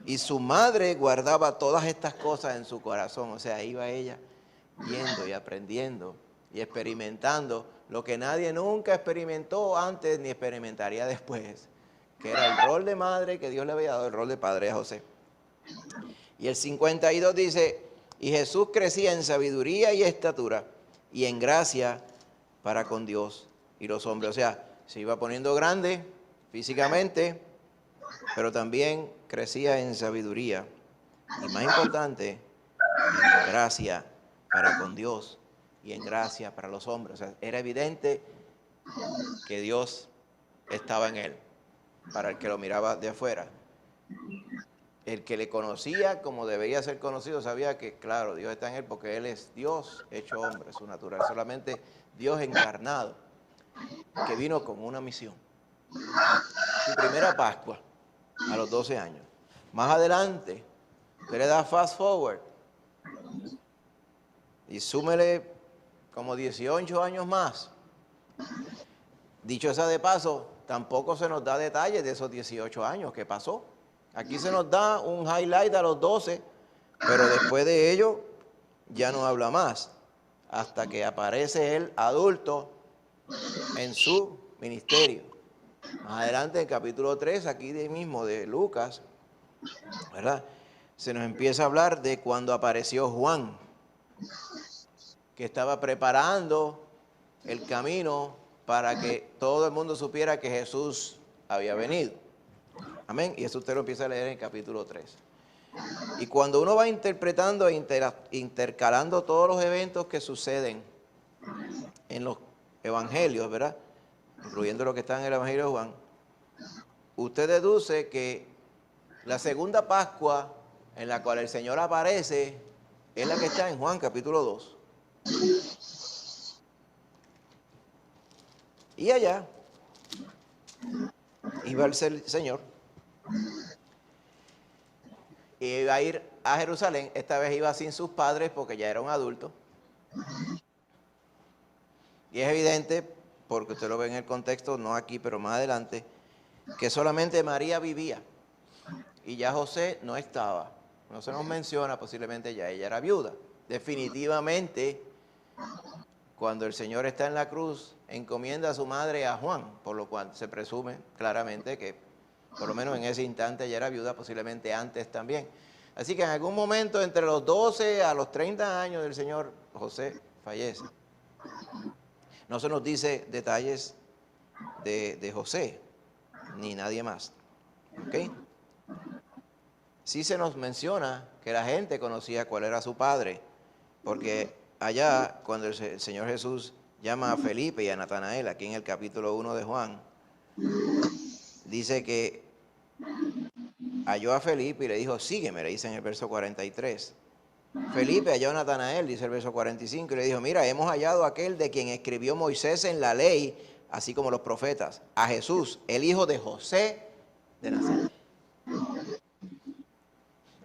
Y su madre guardaba todas estas cosas en su corazón. O sea, iba ella viendo y aprendiendo y experimentando lo que nadie nunca experimentó antes ni experimentaría después, que era el rol de madre que Dios le había dado, el rol de padre a José. Y el 52 dice, y Jesús crecía en sabiduría y estatura y en gracia para con Dios y los hombres. O sea, se iba poniendo grande físicamente, pero también crecía en sabiduría y, más importante, en gracia para con Dios y en gracia para los hombres. O sea, era evidente que Dios estaba en él, para el que lo miraba de afuera. El que le conocía como debía ser conocido sabía que, claro, Dios está en él porque él es Dios hecho hombre, su natural, solamente Dios encarnado, que vino con una misión. Su primera Pascua, a los 12 años. Más adelante, usted le da fast forward y súmele como 18 años más. Dicho sea de paso, tampoco se nos da detalles de esos 18 años que pasó. Aquí se nos da un highlight a los 12, pero después de ello ya no habla más, hasta que aparece él adulto en su ministerio. Más adelante, en el capítulo 3, aquí mismo de Lucas, ¿verdad? Se nos empieza a hablar de cuando apareció Juan, que estaba preparando el camino para que todo el mundo supiera que Jesús había venido. Amén. Y eso usted lo empieza a leer en el capítulo 3. Y cuando uno va interpretando e intercalando todos los eventos que suceden en los evangelios, ¿verdad? Incluyendo lo que está en el Evangelio de Juan, usted deduce que la segunda Pascua en la cual el Señor aparece es la que está en Juan capítulo 2. Y allá iba el Señor y iba a ir a Jerusalén. Esta vez iba sin sus padres porque ya era un adulto. Y es evidente, porque usted lo ve en el contexto, no aquí, pero más adelante, que solamente María vivía y ya José no estaba. No se nos menciona, posiblemente ya ella era viuda. Definitivamente, cuando el Señor está en la cruz, encomienda a su madre a Juan, por lo cual se presume claramente que por lo menos en ese instante ella era viuda, posiblemente antes también. Así que en algún momento entre los 12 a los 30 años del Señor, José fallece. No se nos dice detalles de José, ni nadie más. ¿Ok? Sí se nos menciona que la gente conocía cuál era su padre, porque allá, cuando el Señor Jesús llama a Felipe y a Natanael, aquí en el capítulo 1 de Juan, dice que halló a Felipe y le dijo, sígueme, le dice en el verso 43. Felipe halló a Natanael, dice el verso 45, y le dijo, mira, hemos hallado a aquel de quien escribió Moisés en la ley, así como los profetas, a Jesús, el hijo de José de Nazaret.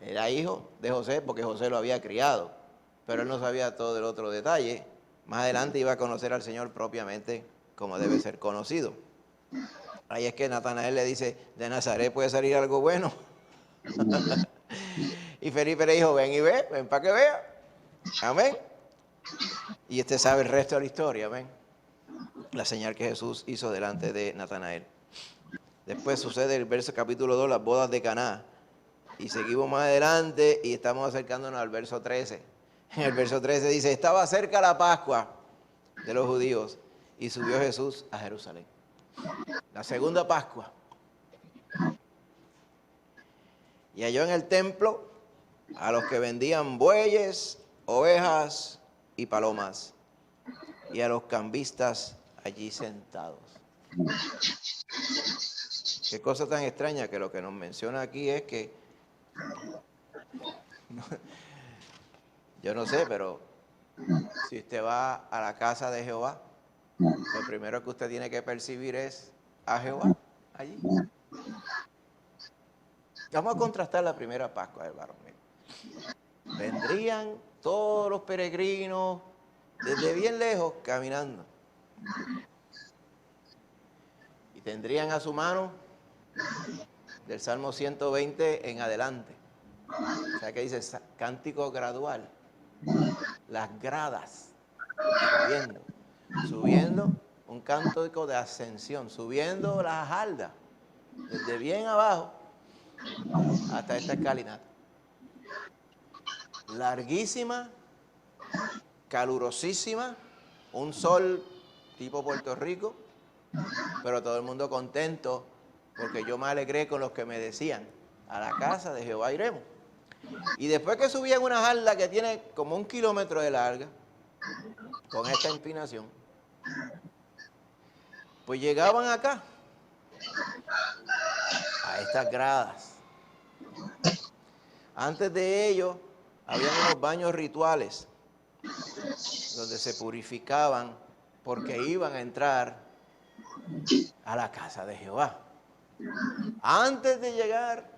Era hijo de José porque José lo había criado, pero él no sabía todo el otro detalle. Más adelante iba a conocer al Señor propiamente como debe ser conocido. Ahí es que Natanael le dice, de Nazaret puede salir algo bueno. Y Felipe le dijo, ven y ve, ven para que vea. Amén. Y usted sabe el resto de la historia, amén. La señal que Jesús hizo delante de Natanael. Después sucede el verso capítulo 2, las bodas de Caná. Y seguimos más adelante y estamos acercándonos al verso 13. En el verso 13 dice, estaba cerca la Pascua de los judíos y subió Jesús a Jerusalén. La segunda Pascua. Y halló en el templo a los que vendían bueyes, ovejas y palomas, y a los cambistas allí sentados. Qué cosa tan extraña que lo que nos menciona aquí es que, yo no sé, pero si usted va a la casa de Jehová, lo primero que usted tiene que percibir es a Jehová allí. Vamos a contrastar la primera Pascua del varón. Vendrían todos los peregrinos desde bien lejos caminando. Y tendrían a su mano del Salmo 120 en adelante. O sea que dice cántico gradual. Las gradas subiendo un cántico de ascensión, subiendo las aldas desde bien abajo hasta esta escalinata. Larguísima, calurosísima, un sol tipo Puerto Rico, pero todo el mundo contento porque yo me alegré con los que me decían, a la casa de Jehová iremos. Y después que subían una jarda que tiene como 1 kilómetro de larga, con esta empinación, pues llegaban acá, a estas gradas. Antes de ello, había unos baños rituales donde se purificaban porque iban a entrar a la casa de Jehová. Antes de llegar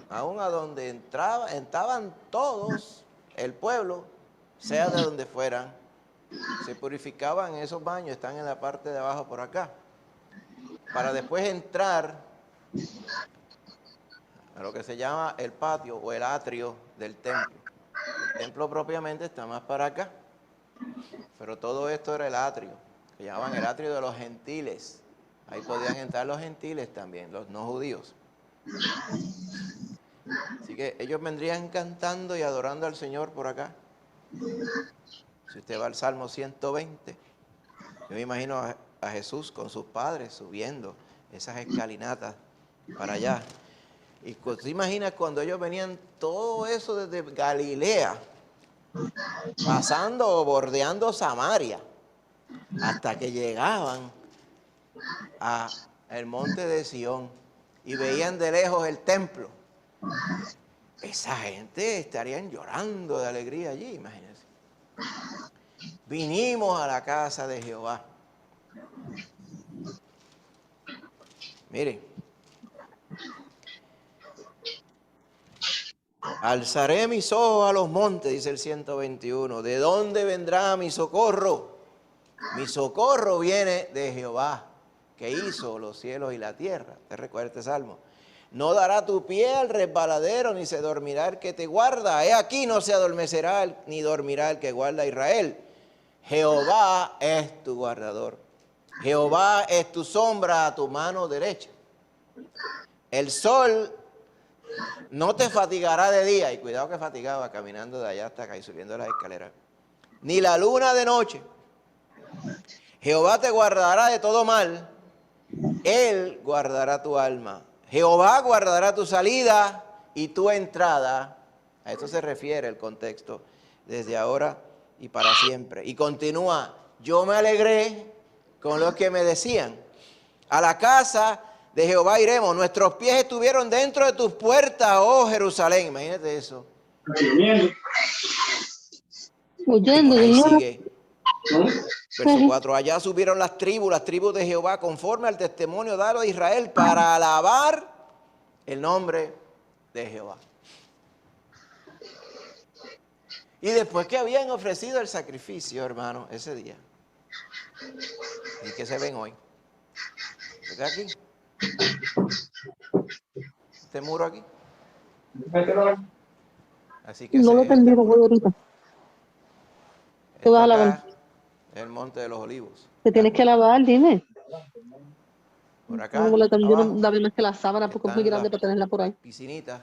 aún a donde entraban todos, el pueblo, sea de donde fueran, se purificaban en esos baños, están en la parte de abajo por acá, para después entrar a lo que se llama el patio o el atrio del templo. El templo propiamente está más para acá, pero todo esto era el atrio, que llamaban el atrio de los gentiles. Ahí podían entrar los gentiles también, los no judíos. Así que ellos vendrían cantando y adorando al Señor por acá. Si usted va al Salmo 120, yo me imagino a Jesús con sus padres subiendo esas escalinatas para allá. Y se imagina cuando ellos venían todo eso desde Galilea, pasando o bordeando Samaria, hasta que llegaban al monte de Sión y veían de lejos el templo. Esa gente estarían llorando de alegría allí, imagínense. Vinimos a la casa de Jehová. Mire, alzaré mis ojos a los montes, dice el 121. ¿De dónde vendrá mi socorro? Mi socorro viene de Jehová, que hizo los cielos y la tierra. ¿Te recuerda este salmo? No dará tu pie al resbaladero, ni se dormirá el que te guarda. He aquí no se adormecerá ni dormirá el que guarda a Israel. Jehová es tu guardador. Jehová es tu sombra a tu mano derecha. El sol no te fatigará de día, y cuidado que fatigaba caminando de allá hasta acá y subiendo las escaleras, ni la luna de noche. Jehová te guardará de todo mal, Él guardará tu alma. Jehová guardará tu salida y tu entrada. A esto se refiere el contexto, desde ahora y para siempre. Y continúa, yo me alegré con los que me decían, a la casa de Jehová iremos, nuestros pies estuvieron dentro de tus puertas, oh Jerusalén. Imagínate eso. Oyendo, Por ahí Señor. sigue. Verso 4, allá subieron las tribus de Jehová, conforme al testimonio dado a Israel, para alabar el nombre de Jehová. Y después que habían ofrecido el sacrificio, hermano, ese día, y que se ven hoy, ¿está aquí? Este muro aquí. Así que No lo he ese es el entendido, voy templo. ahorita. Te Esto vas a acá lavar. es el monte de los olivos. Te tienes que lavar, dime. Por No, acá, no, yo no abajo, David más que la sábana porque es muy están las grande para tenerla por ahí. piscinitas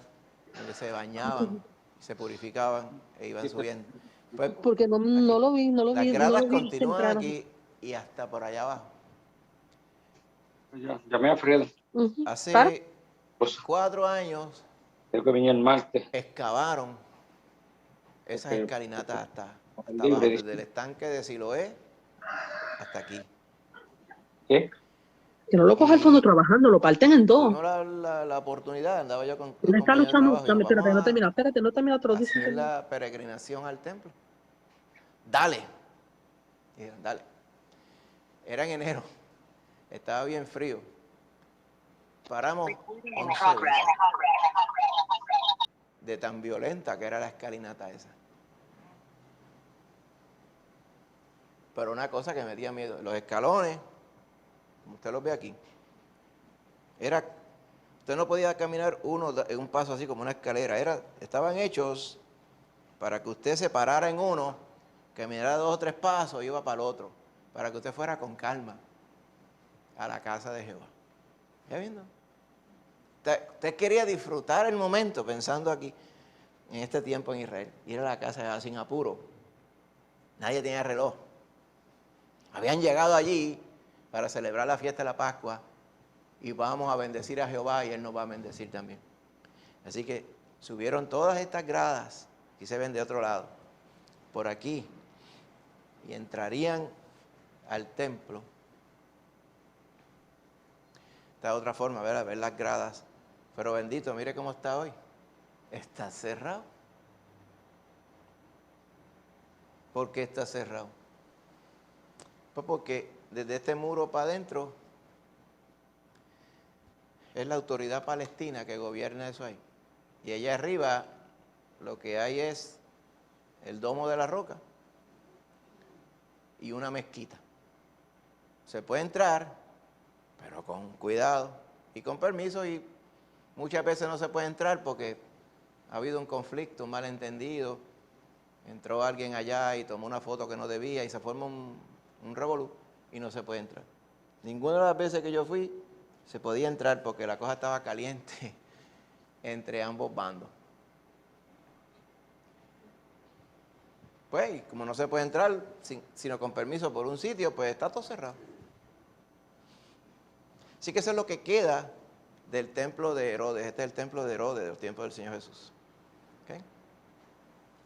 donde se bañaban, se purificaban e iban subiendo. Pues Porque no aquí, lo vi, las gradas no lo vi continúan temprano. aquí y hasta por allá abajo. Llamé a Fredo. ¿Para? Hace Pues 4 años creo que venía el martes. excavaron esas Ok. escalinatas hasta Libre, abajo, dice. desde el estanque de Siloé hasta aquí. ¿Qué? Que no lo coja al fondo trabajando, lo parten en dos. Tuvimos la oportunidad, andaba yo con Él los está compañeros de luchando. trabajo y Dame, nos espérate, vamos no he terminado. Espérate, no he terminado, te a lo dicen. hacer la peregrinación al templo. Dale. Dijeron, dale. Era en enero, estaba bien frío. Paramos 11 veces de tan violenta que era la escalinata esa. Pero una cosa que me dio miedo, los escalones, como usted los ve aquí, usted no podía caminar en un paso así como una escalera, estaban hechos para que usted se parara en uno, caminara 2 o 3 pasos y iba para el otro, para que usted fuera con calma a la casa de Jehová. ¿Ya viendo? Usted quería disfrutar el momento pensando aquí, en este tiempo en Israel, ir a la casa de Jehová sin apuro. Nadie tenía reloj. Habían llegado allí para celebrar la fiesta de la Pascua y vamos a bendecir a Jehová y Él nos va a bendecir también. Así que subieron todas estas gradas, aquí se ven de otro lado, por aquí, y entrarían al templo. Esta otra forma, ver las gradas. Pero bendito, mire cómo está hoy. Está cerrado. ¿Por qué está cerrado? Pues porque desde este muro para adentro es la autoridad palestina que gobierna eso ahí. Y allá arriba lo que hay es el domo de la roca y una mezquita. Se puede entrar, pero con cuidado y con permiso, y muchas veces no se puede entrar porque ha habido un conflicto, un malentendido. Entró alguien allá y tomó una foto que no debía y se forma un revolú y no se puede entrar. Ninguna de las veces que yo fui se podía entrar porque la cosa estaba caliente entre ambos bandos. Pues, como no se puede entrar sino con permiso por un sitio, pues está todo cerrado. Así que eso es lo que queda del templo de Herodes. Este es el templo de Herodes de los tiempos del Señor Jesús. ¿Okay?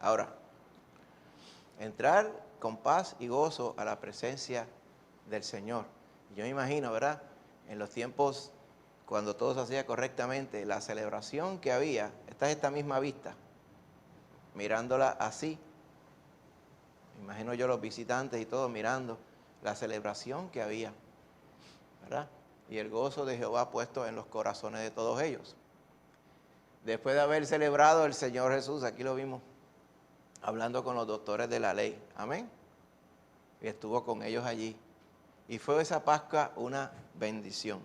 Ahora, entrar con paz y gozo a la presencia del Señor. Yo me imagino, ¿verdad? En los tiempos cuando todo se hacía correctamente, la celebración que había, esta misma vista, mirándola así. Me imagino yo los visitantes y todos mirando la celebración que había, ¿verdad? Y el gozo de Jehová puesto en los corazones de todos ellos. Después de haber celebrado el Señor Jesús, aquí lo vimos, hablando con los doctores de la ley. Amén. Y estuvo con ellos allí. Y fue esa Pascua una bendición.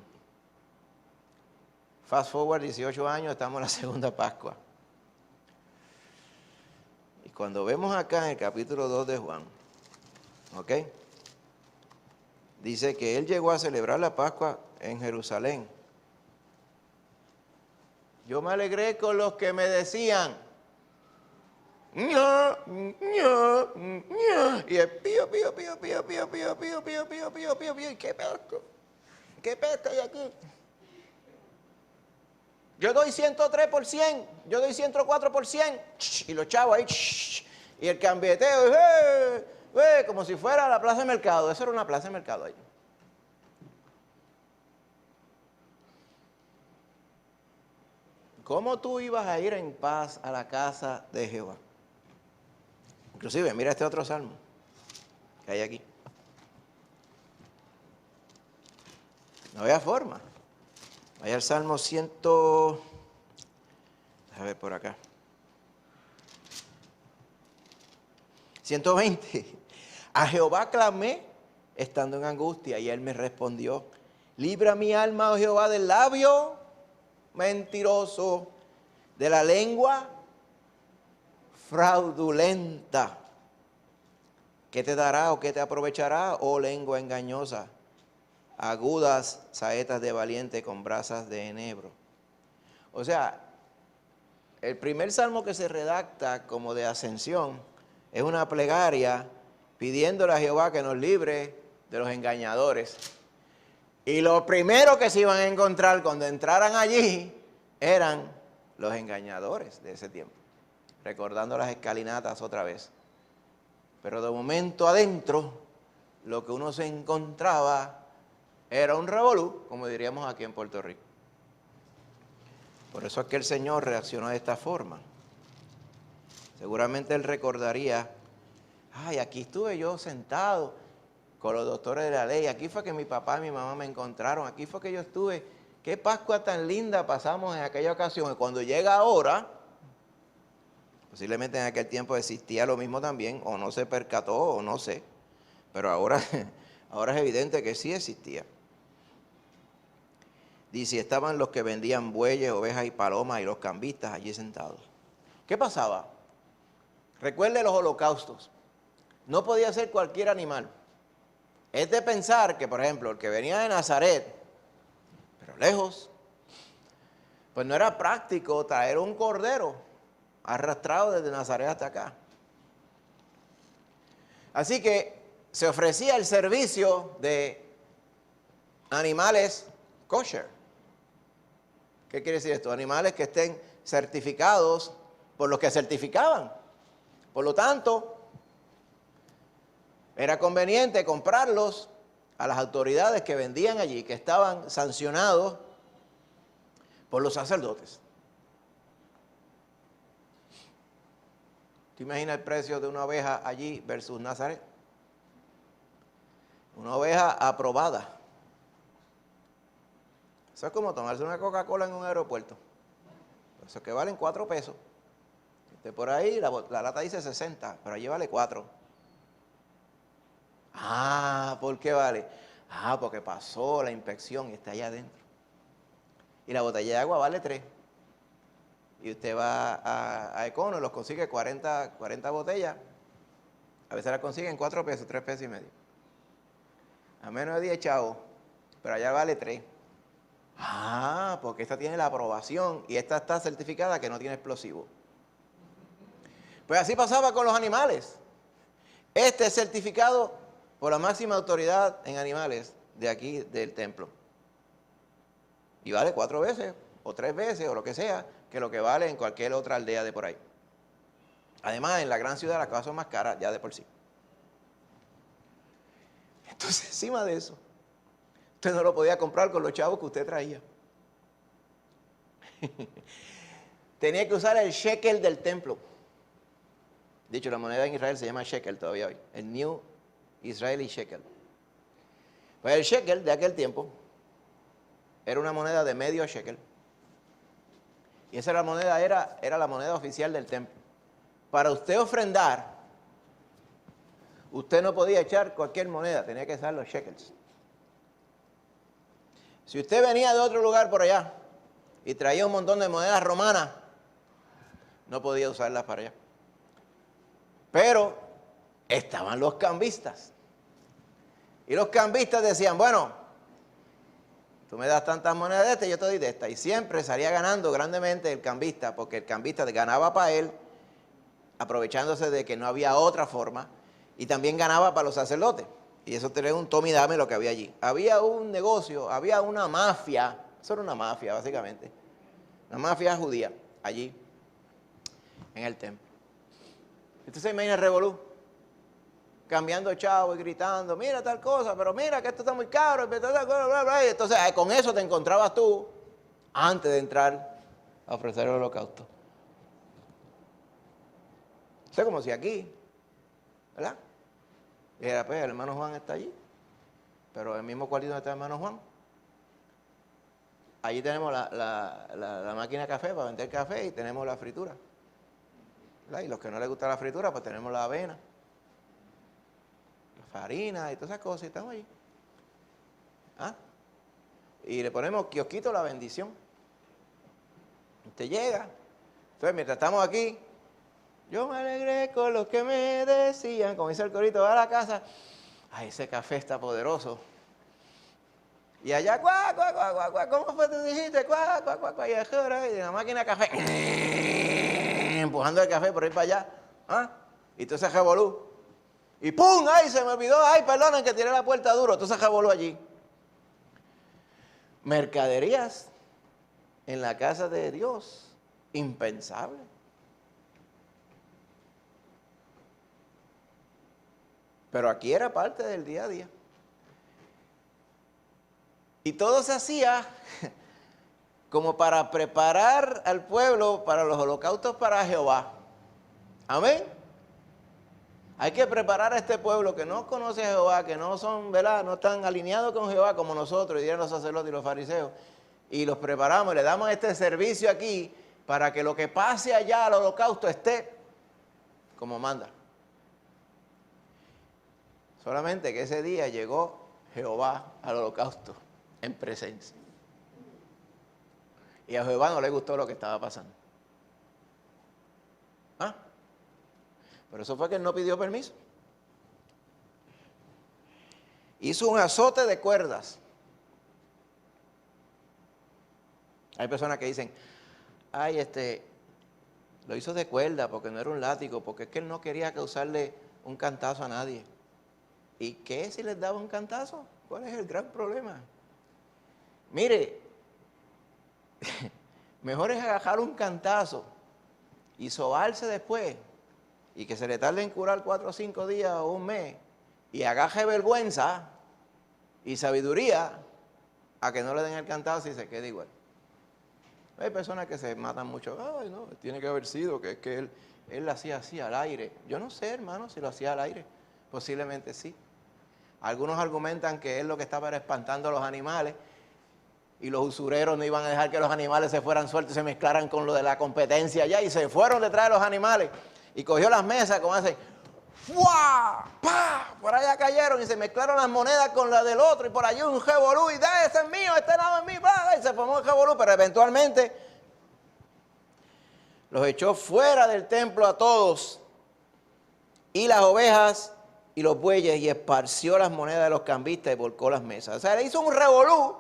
Fast forward 18 años, estamos en la segunda Pascua. Y cuando vemos acá en el capítulo 2 de Juan, ¿ok? Dice que él llegó a celebrar la Pascua en Jerusalén. Yo me alegré con los que me decían, ña, ña, ña. Y el pío, pío, pío, pío, pío, pío, pío, pío, pío, pío, pío, pío. ¿Y qué pesco? ¿Qué pesca hay aquí? Yo doy 103%, yo doy 104%. Y los chavos ahí, y el cambieteo, como si fuera la plaza de mercado. Eso era una plaza de mercado ahí. ¿Cómo tú ibas a ir en paz a la casa de Jehová? Inclusive, mira este otro salmo que hay aquí. No había forma. Vaya al Salmo 100. A ver por acá. 120. A Jehová clamé estando en angustia y él me respondió. Libra mi alma, oh Jehová, del labio mentiroso, de la lengua fraudulenta. ¿Qué te dará o qué te aprovechará, oh lengua engañosa? Agudas saetas de valiente con brasas de enebro. O sea, el primer salmo que se redacta como de ascensión es una plegaria pidiéndole a Jehová que nos libre de los engañadores. Y lo primero que se iban a encontrar cuando entraran allí eran los engañadores de ese tiempo, recordando las escalinatas otra vez. Pero de momento adentro, lo que uno se encontraba era un revolú, como diríamos aquí en Puerto Rico. Por eso es que el Señor reaccionó de esta forma. Seguramente Él recordaría, ay, aquí estuve yo sentado con los doctores de la ley, aquí fue que mi papá y mi mamá me encontraron, aquí fue que yo estuve, qué Pascua tan linda pasamos en aquella ocasión. Y cuando llega ahora, posiblemente en aquel tiempo existía lo mismo también, o no se percató, o no sé, pero ahora es evidente que sí existía. Dice, estaban los que vendían bueyes, ovejas y palomas y los cambistas allí sentados. ¿Qué pasaba? Recuerde los holocaustos. No podía ser cualquier animal. Es de pensar que, por ejemplo, el que venía de Nazaret, pero lejos, pues no era práctico traer un cordero arrastrado desde Nazaret hasta acá. Así que se ofrecía el servicio de animales kosher. ¿Qué quiere decir esto? Animales que estén certificados por los que certificaban. Por lo tanto, era conveniente comprarlos a las autoridades que vendían allí, que estaban sancionados por los sacerdotes. ¿Te imaginas el precio de una oveja allí versus Nazaret? Una oveja aprobada. Eso es como tomarse una Coca-Cola en un aeropuerto. Eso es que valen 4 pesos. Por ahí la lata dice 60, pero allí vale 4. Ah, ¿por qué vale? Ah, porque pasó la inspección y está allá adentro. Y la botella de agua vale 3. Y usted va a Econo y los consigue 40 botellas. A veces las consiguen 4 pesos, 3 pesos y medio. A menos de 10 chavos, pero allá vale 3. Ah, porque esta tiene la aprobación y esta está certificada que no tiene explosivo. Pues así pasaba con los animales. Este es certificado por la máxima autoridad en animales de aquí del templo. Y vale 4 veces, o 3 veces, o lo que sea, que lo que vale en cualquier otra aldea de por ahí. Además, en la gran ciudad las cosas son más caras ya de por sí. Entonces, encima de eso, usted no lo podía comprar con los chavos que usted traía. Tenía que usar el shekel del templo. De hecho, la moneda en Israel se llama shekel todavía hoy. El New Israeli Shekel. Pues el shekel de aquel tiempo era una moneda de medio shekel. Y esa moneda era la moneda oficial del templo. Para usted ofrendar, usted no podía echar cualquier moneda, tenía que usar los shekels. Si usted venía de otro lugar por allá y traía un montón de monedas romanas, no podía usarlas para allá. Pero estaban los cambistas. Y los cambistas decían, bueno, tú me das tantas monedas de esta y yo te doy de esta. Y siempre salía ganando grandemente el cambista, porque el cambista ganaba para él, aprovechándose de que no había otra forma, y también ganaba para los sacerdotes. Y eso tenía un toma y dame lo que había allí. Había un negocio, había una mafia, eso era una mafia básicamente, una mafia judía allí en el templo. Usted se imagina el revolú. Ok, cambiando chavo y gritando, mira tal cosa, pero mira que esto está muy caro, bla, bla, bla, bla. Y entonces con eso te encontrabas tú antes de entrar a ofrecer el holocausto. O sea, como si aquí, ¿verdad? Y era, pues, el hermano Juan está allí, pero el mismo cuartito donde está el hermano Juan. Allí tenemos la máquina de café para vender café y tenemos la fritura. ¿Verdad? Y los que no les gusta la fritura, pues tenemos la avena, la farina y todas esas cosas y estamos allí. ¿Ah? Y le ponemos kiosquito la bendición. Usted llega. Entonces, mientras estamos aquí, yo me alegré con los que me decían, como dice el corito, va a la casa, ay, ese café está poderoso. Y allá, cuá, cuá, cuá, cuá, cuá, ¿cómo fue que tú dijiste? Cuá, cuá, cuá, cuá, y la máquina de café, empujando el café por ir para allá. ¿Ah? Y todo ese revolú. Y ¡pum! ¡Ay, se me olvidó! ¡Ay, perdonen que tiré la puerta duro! Todo ese revolú allí. Mercaderías en la casa de Dios. Impensable. Pero aquí era parte del día a día. Y todo se hacía como para preparar al pueblo para los holocaustos para Jehová. Amén. Hay que preparar a este pueblo que no conoce a Jehová, que no son, ¿verdad? No están alineados con Jehová como nosotros, dirían los sacerdotes y los fariseos. Y los preparamos, le damos este servicio aquí para que lo que pase allá al holocausto esté como manda. Solamente que ese día llegó Jehová al holocausto en presencia. Y a Jehová no le gustó lo que estaba pasando. ¿Ah? Por eso fue que él no pidió permiso. Hizo un azote de cuerdas. Hay personas que dicen, ay, lo hizo de cuerda porque no era un látigo, porque es que él no quería causarle un cantazo a nadie. ¿Y qué si les daba un cantazo? ¿Cuál es el gran problema? Mire, mejor es agarrar un cantazo y sobarse después y que se le tarde en curar 4 o 5 días o un mes y agaje vergüenza y sabiduría a que no le den el cantazo y se quede igual. Hay personas que se matan mucho. Ay, no, tiene que haber sido que es que él lo hacía así al aire. Yo no sé, hermano, si lo hacía al aire. Posiblemente sí. Algunos argumentan que él lo que estaba era espantando a los animales y los usureros no iban a dejar que los animales se fueran sueltos y se mezclaran con lo de la competencia allá y se fueron detrás de los animales y cogió las mesas como hace ¡fua! ¡Pa! Por allá cayeron y se mezclaron las monedas con las del otro y por allí un revolú y ese es mío, este lado es mío, y se formó el revolú, pero eventualmente los echó fuera del templo a todos y las ovejas y los bueyes y esparció las monedas de los cambistas y volcó las mesas. O sea, le hizo un revolú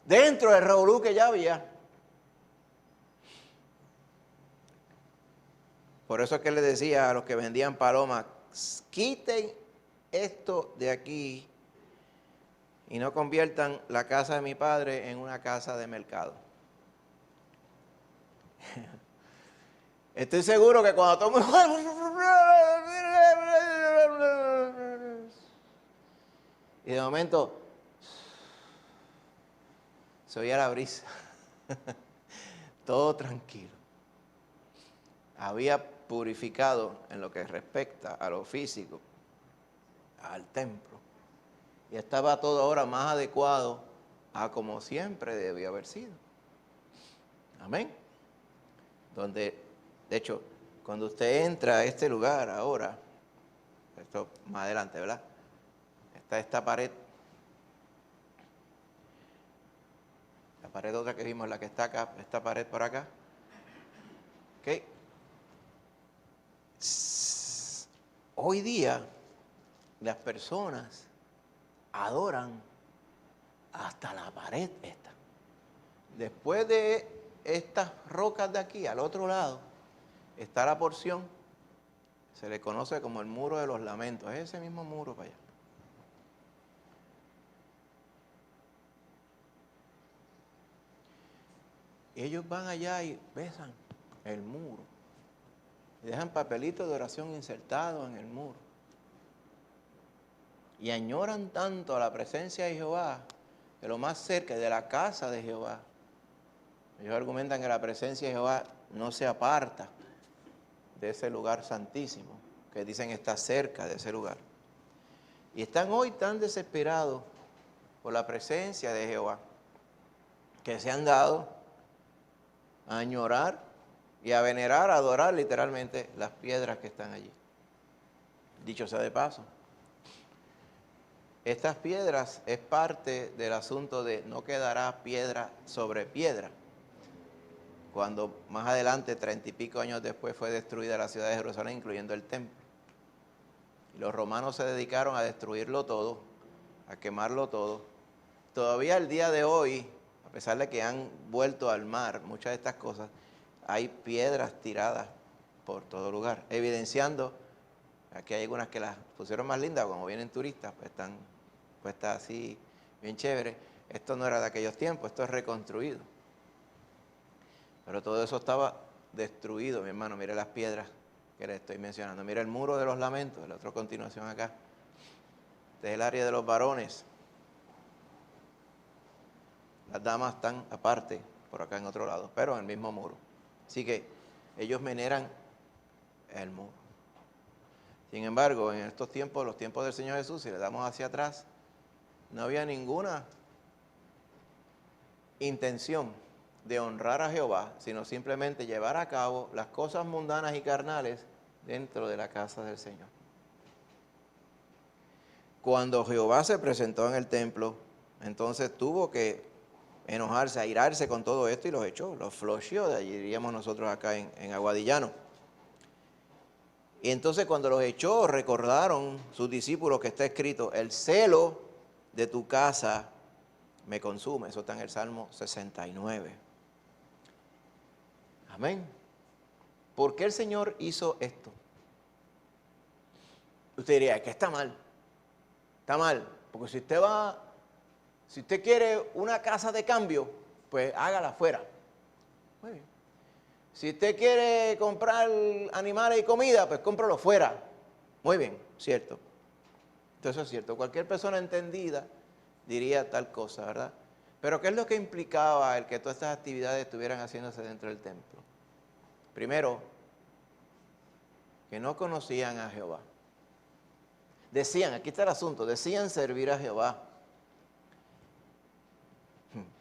dentro del revolú que ya había. Por eso es que le decía a los que vendían palomas, quiten esto de aquí y no conviertan la casa de mi padre en una casa de mercado. Estoy seguro que cuando todo el mundo... Y de momento se oía la brisa. Todo tranquilo. Había purificado en lo que respecta a lo físico, al templo. Y estaba todo ahora más adecuado a como siempre debió haber sido. Amén. Donde, de hecho, cuando usted entra a este lugar ahora, esto más adelante, ¿verdad? Está esta pared. La pared otra que vimos, la que está acá, esta pared por acá. ¿Ok? Hoy día las personas adoran hasta la pared esta. Después de estas rocas de aquí, al otro lado, está la porción, se le conoce como el muro de los lamentos. Es ese mismo muro para allá. Ellos van allá y besan el muro. Y dejan papelitos de oración insertados en el muro. y añoran tanto a la presencia de Jehová, que lo más cerca de la casa de Jehová, ellos argumentan que la presencia de Jehová no se aparta de ese lugar santísimo, que dicen está cerca de ese lugar. Y están hoy tan desesperados por la presencia de Jehová, que se han dado a añorar y a venerar, a adorar literalmente las piedras que están allí. Dicho sea de paso, estas piedras es parte del asunto de no quedará piedra sobre piedra. Cuando más adelante, 30 y pico años después, fue destruida la ciudad de Jerusalén, incluyendo el templo. Y los romanos se dedicaron a destruirlo todo, a quemarlo todo. Todavía el día de hoy, a pesar de que han vuelto al mar muchas de estas cosas, hay piedras tiradas por todo lugar, evidenciando, aquí hay algunas que las pusieron más lindas, como vienen turistas, pues están puestas así, bien chévere. Esto no era de aquellos tiempos, esto es reconstruido. Pero todo eso estaba destruido, mi hermano. Mire las piedras que le estoy mencionando. Mire el muro de los lamentos, la otra continuación acá. Este es el área de los varones. Las damas están aparte, por acá en otro lado, pero en el mismo muro. Así que ellos veneran el muro. Sin embargo, en estos tiempos, los tiempos del Señor Jesús, si le damos hacia atrás, no había ninguna intención de honrar a Jehová, sino simplemente llevar a cabo las cosas mundanas y carnales dentro de la casa del Señor. Cuando Jehová se presentó en el templo, entonces tuvo que enojarse, airarse con todo esto y los echó, los flocheó, de allí diríamos nosotros acá en Aguadillano. Y entonces cuando los echó, recordaron sus discípulos que está escrito, el celo de tu casa me consume. Eso está en el Salmo 69. Amén. ¿Por qué el Señor hizo esto? Usted diría, que está mal. Está mal, porque si usted quiere una casa de cambio, pues hágala afuera. Muy bien. Si usted quiere comprar animales y comida, pues cómpralo fuera. Muy bien, cierto. Entonces es cierto, cualquier persona entendida diría tal cosa, ¿verdad? Pero ¿qué es lo que implicaba el que todas estas actividades estuvieran haciéndose dentro del templo? Primero, que no conocían a Jehová. Decían, aquí está el asunto, decían servir a Jehová.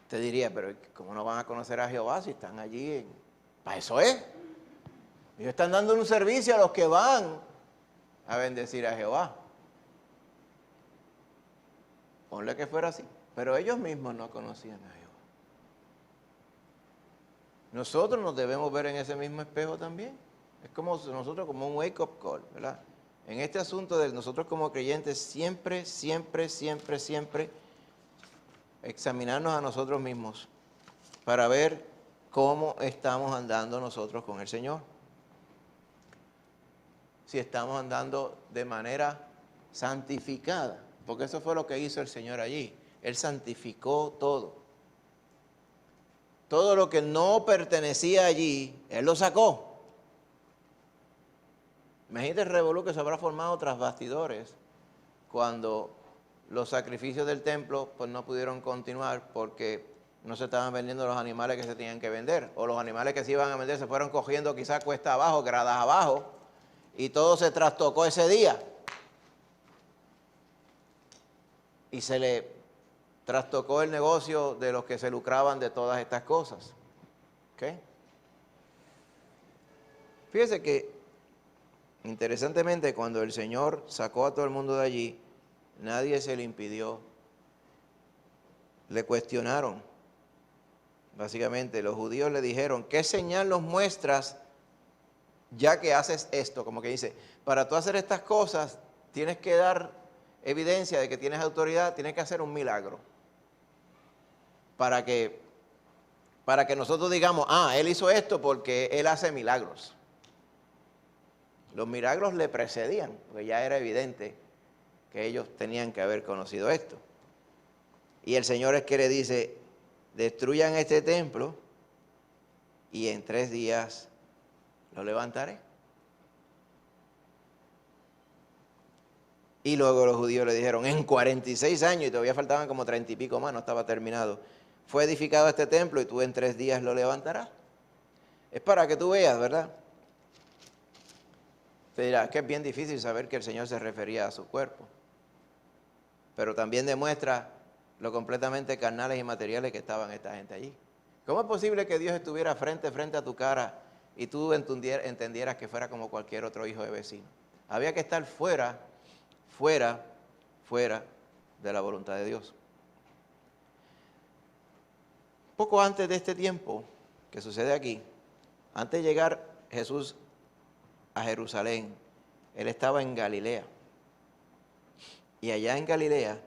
Usted diría, pero ¿cómo no van a conocer a Jehová si están allí? Para eso es. Ellos están dando un servicio a los que van a bendecir a Jehová. Ponle que fuera así. Pero ellos mismos no conocían a Jehová. Nosotros nos debemos ver en ese mismo espejo también. Es como nosotros como un wake-up call, ¿verdad? En este asunto de nosotros como creyentes siempre examinarnos a nosotros mismos para ver cómo estamos andando nosotros con el Señor. Si estamos andando de manera santificada, porque eso fue lo que hizo el Señor allí. Él santificó todo. Todo lo que no pertenecía allí, Él lo sacó. Imagínate el revolú que se habrá formado tras bastidores cuando los sacrificios del templo pues no pudieron continuar porque no se estaban vendiendo los animales que se tenían que vender, o los animales que se iban a vender se fueron cogiendo quizás cuesta abajo, gradas abajo, y todo se trastocó ese día. Y se le trastocó el negocio de los que se lucraban de todas estas cosas. ¿Okay? Fíjese que, interesantemente, cuando el Señor sacó a todo el mundo de allí, nadie se le impidió. Le cuestionaron. Básicamente, los judíos le dijeron, ¿qué señal nos muestras ya que haces esto? Como que dice, para tú hacer estas cosas, tienes que dar evidencia de que tienes autoridad, tienes que hacer un milagro. Para que nosotros digamos, Él hizo esto porque Él hace milagros. Los milagros le precedían, porque ya era evidente que ellos tenían que haber conocido esto. Y el Señor es que le dice, destruyan este templo y en 3 días lo levantaré. Y luego los judíos le dijeron, en 46 años, y todavía faltaban como 30 y pico más, no estaba terminado, fue edificado este templo y tú en 3 días lo levantarás. Es para que tú veas, ¿verdad? Te dirá que es bien difícil saber que el Señor se refería a su cuerpo, pero también demuestra lo completamente carnales y materiales que estaban esta gente allí. ¿Cómo es posible que Dios estuviera frente a tu cara y tú entendieras que fuera como cualquier otro hijo de vecino? Había que estar fuera de la voluntad de Dios. Poco antes de este tiempo que sucede aquí, antes de llegar Jesús a Jerusalén, él estaba en Galilea. Y allá en Galilea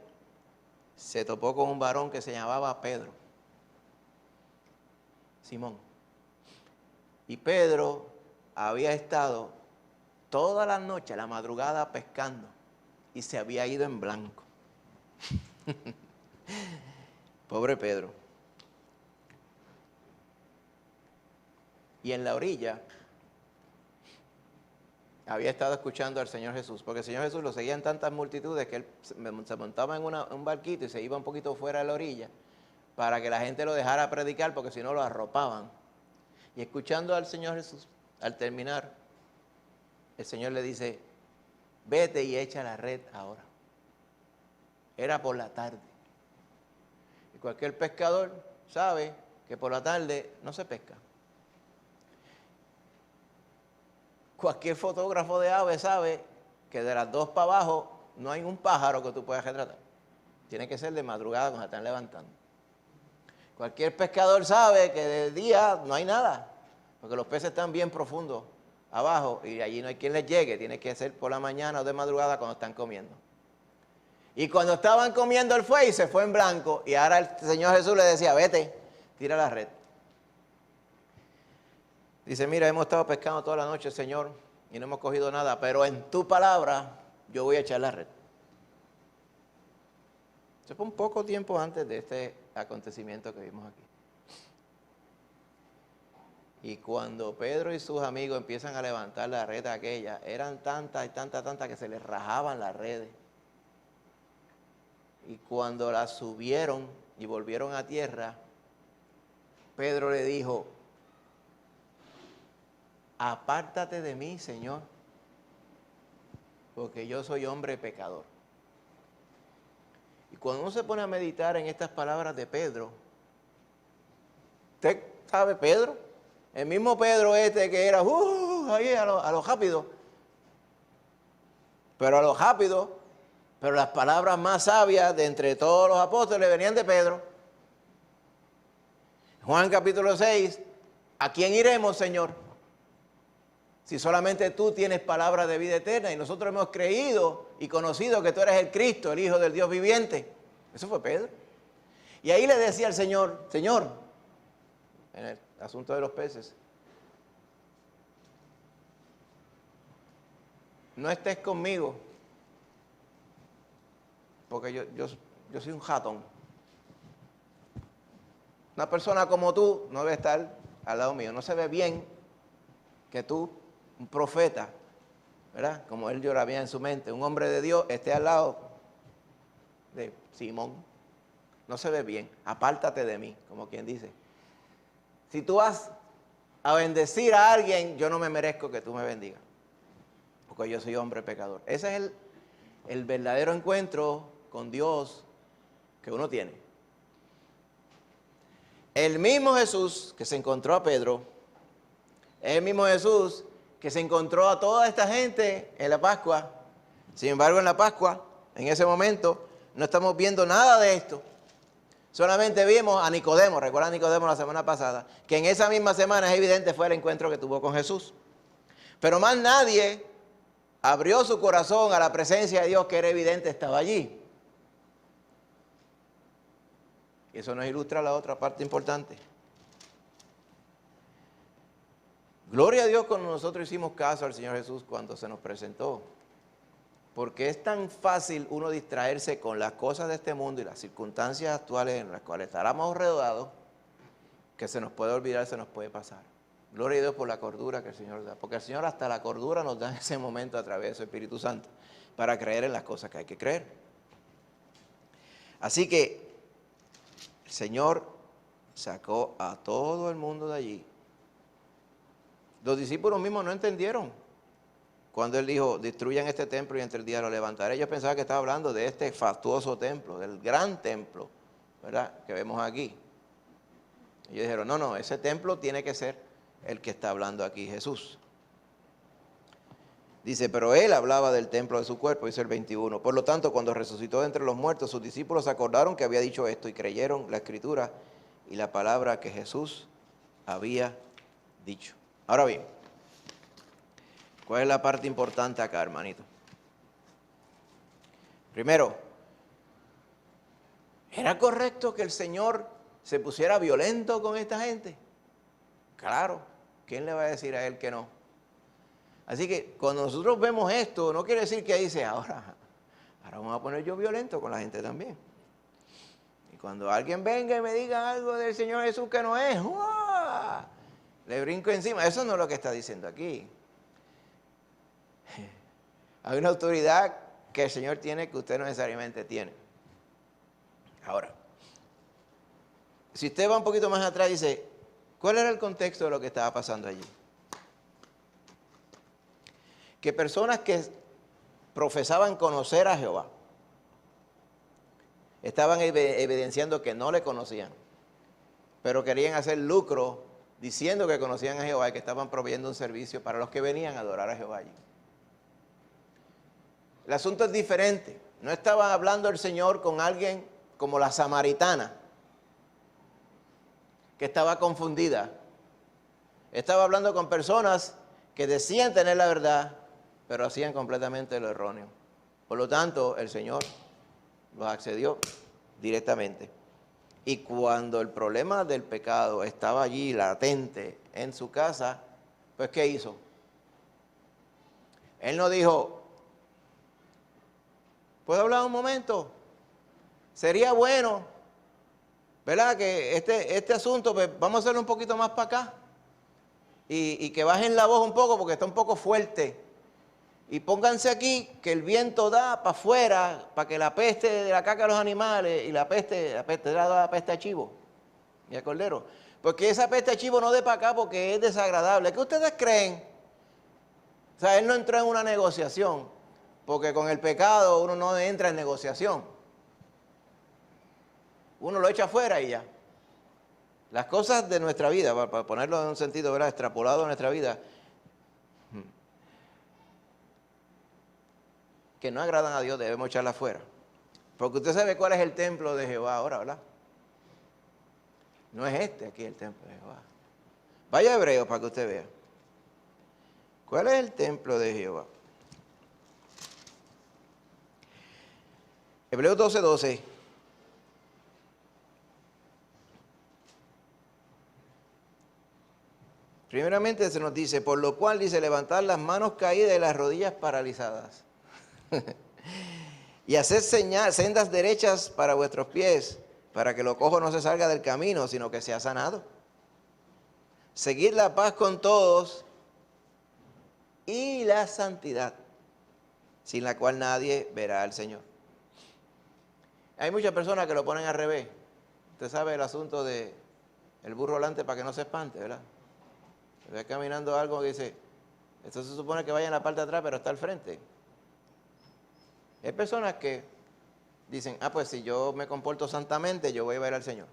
se topó con un varón que se llamaba Pedro, Simón. Y Pedro había estado toda la noche, la madrugada, pescando y se había ido en blanco. Pobre Pedro. Y en la orilla había estado escuchando al Señor Jesús, porque el Señor Jesús lo seguían tantas multitudes que él se montaba en un barquito y se iba un poquito fuera de la orilla para que la gente lo dejara predicar, porque si no lo arropaban. Y escuchando al Señor Jesús, al terminar, el Señor le dice, vete y echa la red ahora. Era por la tarde. Y cualquier pescador sabe que por la tarde no se pesca. Cualquier fotógrafo de aves sabe que de las 2 para abajo no hay un pájaro que tú puedas retratar. Tiene que ser de madrugada cuando se están levantando. Cualquier pescador sabe que de día no hay nada, porque los peces están bien profundos abajo y allí no hay quien les llegue. Tiene que ser por la mañana o de madrugada cuando están comiendo. Y cuando estaban comiendo él fue y se fue en blanco. Y ahora el Señor Jesús le decía, vete, tira la red. Dice, mira, hemos estado pescando toda la noche, Señor, y no hemos cogido nada, pero en tu palabra yo voy a echar la red. Eso fue un poco tiempo antes de este acontecimiento que vimos aquí. Y cuando Pedro y sus amigos empiezan a levantar la red aquella, eran tantas y tantas que se les rajaban las redes. Y cuando las subieron y volvieron a tierra, Pedro le dijo, apártate de mí, Señor, porque yo soy hombre pecador. Y cuando uno se pone a meditar en estas palabras de Pedro, ¿usted sabe Pedro? El mismo Pedro este que era ahí a lo rápido. Pero las palabras más sabias de entre todos los apóstoles venían de Pedro. Juan capítulo 6, ¿a quién iremos, Señor? Si solamente tú tienes palabra de vida eterna y nosotros hemos creído y conocido que tú eres el Cristo, el Hijo del Dios viviente. Eso fue Pedro. Y ahí le decía al Señor, Señor, en el asunto de los peces, no estés conmigo, porque yo soy un jatón. Una persona como tú no debe estar al lado mío. No se ve bien que tú, un profeta, ¿verdad? Como él lloraba en su mente, un hombre de Dios esté al lado de Simón. No se ve bien. Apártate de mí, como quien dice. Si tú vas a bendecir a alguien, yo no me merezco que tú me bendigas, porque yo soy hombre pecador. Ese es el verdadero encuentro con Dios que uno tiene. El mismo Jesús que se encontró a Pedro, es el mismo Jesús que se encontró a toda esta gente en la Pascua. Sin embargo, en la Pascua, en ese momento, no estamos viendo nada de esto. Solamente vimos a Nicodemo, recuerdan a Nicodemo la semana pasada, que en esa misma semana es evidente fue el encuentro que tuvo con Jesús. Pero más nadie abrió su corazón a la presencia de Dios, que era evidente estaba allí. Y eso nos ilustra la otra parte importante. Gloria a Dios cuando nosotros hicimos caso al Señor Jesús cuando se nos presentó. Porque es tan fácil uno distraerse con las cosas de este mundo y las circunstancias actuales en las cuales estaremos rodeados, que se nos puede olvidar, se nos puede pasar. Gloria a Dios por la cordura que el Señor da. Porque el Señor hasta la cordura nos da en ese momento a través de su Espíritu Santo. para creer en las cosas que hay que creer. Así que el Señor sacó a todo el mundo de allí. Los discípulos mismos no entendieron cuando Él dijo, destruyan este templo y entre el día lo levantaré. Ellos pensaban que estaba hablando de este fastuoso templo, del gran templo, ¿verdad?, que vemos aquí. Ellos dijeron, no, ese templo tiene que ser el que está hablando aquí Jesús. Dice, pero Él hablaba del templo de su cuerpo, dice el 21. Por lo tanto, cuando resucitó de entre los muertos, sus discípulos se acordaron que había dicho esto y creyeron la Escritura y la palabra que Jesús había dicho. Ahora bien, ¿cuál es la parte importante acá, hermanito? Primero, ¿era correcto que el Señor se pusiera violento con esta gente? Claro, ¿quién le va a decir a Él que no? Así que cuando nosotros vemos esto, no quiere decir que dice, ahora vamos a poner yo violento con la gente también. Y cuando alguien venga y me diga algo del Señor Jesús que no es, ¡uah!, le brinco encima. Eso no es lo que está diciendo aquí. Hay una autoridad que el Señor tiene que usted no necesariamente tiene. Ahora, si usted va un poquito más atrás y dice, ¿cuál era el contexto de lo que estaba pasando allí? Que personas que profesaban conocer a Jehová estaban evidenciando que no le conocían, pero querían hacer lucro diciendo que conocían a Jehová y que estaban proveyendo un servicio para los que venían a adorar a Jehová allí. El asunto es diferente. No estaba hablando el Señor con alguien como la samaritana, que estaba confundida. Estaba hablando con personas que decían tener la verdad, pero hacían completamente lo erróneo. Por lo tanto, el Señor los accedió directamente. Y cuando el problema del pecado estaba allí latente en su casa, pues ¿qué hizo? Él no dijo, ¿puedo hablar un momento? Sería bueno, ¿verdad?, que este asunto, pues vamos a hacerlo un poquito más para acá. Y que bajen la voz un poco porque está un poco fuerte. Y pónganse aquí que el viento da para afuera, para que la peste de la caca de los animales y la peste da la peste a chivo y a cordero. Porque esa peste a chivo no dé para acá porque es desagradable. ¿Qué ustedes creen? O sea, Él no entró en una negociación, porque con el pecado uno no entra en negociación. Uno lo echa afuera y ya. Las cosas de nuestra vida, para ponerlo en un sentido, ¿verdad?, extrapolado a nuestra vida, que no agradan a Dios, debemos echarla afuera. Porque usted sabe cuál es el templo de Jehová ahora, ¿verdad? No es este aquí el templo de Jehová. Vaya a Hebreos para que usted vea. ¿Cuál es el templo de Jehová? Hebreos 12:12. Primeramente se nos dice, por lo cual dice, levantar las manos caídas y las rodillas paralizadas. Y hacer sendas derechas para vuestros pies, para que lo cojo no se salga del camino, sino que sea sanado. Seguid la paz con todos y la santidad, sin la cual nadie verá al Señor. Hay muchas personas que lo ponen al revés. Usted sabe el asunto de el burro delante para que no se espante, ¿verdad? Se ve caminando algo que dice, esto se supone que vaya en la parte de atrás, pero está al frente. Hay personas que dicen, pues si yo me comporto santamente, yo voy a ver al Señor.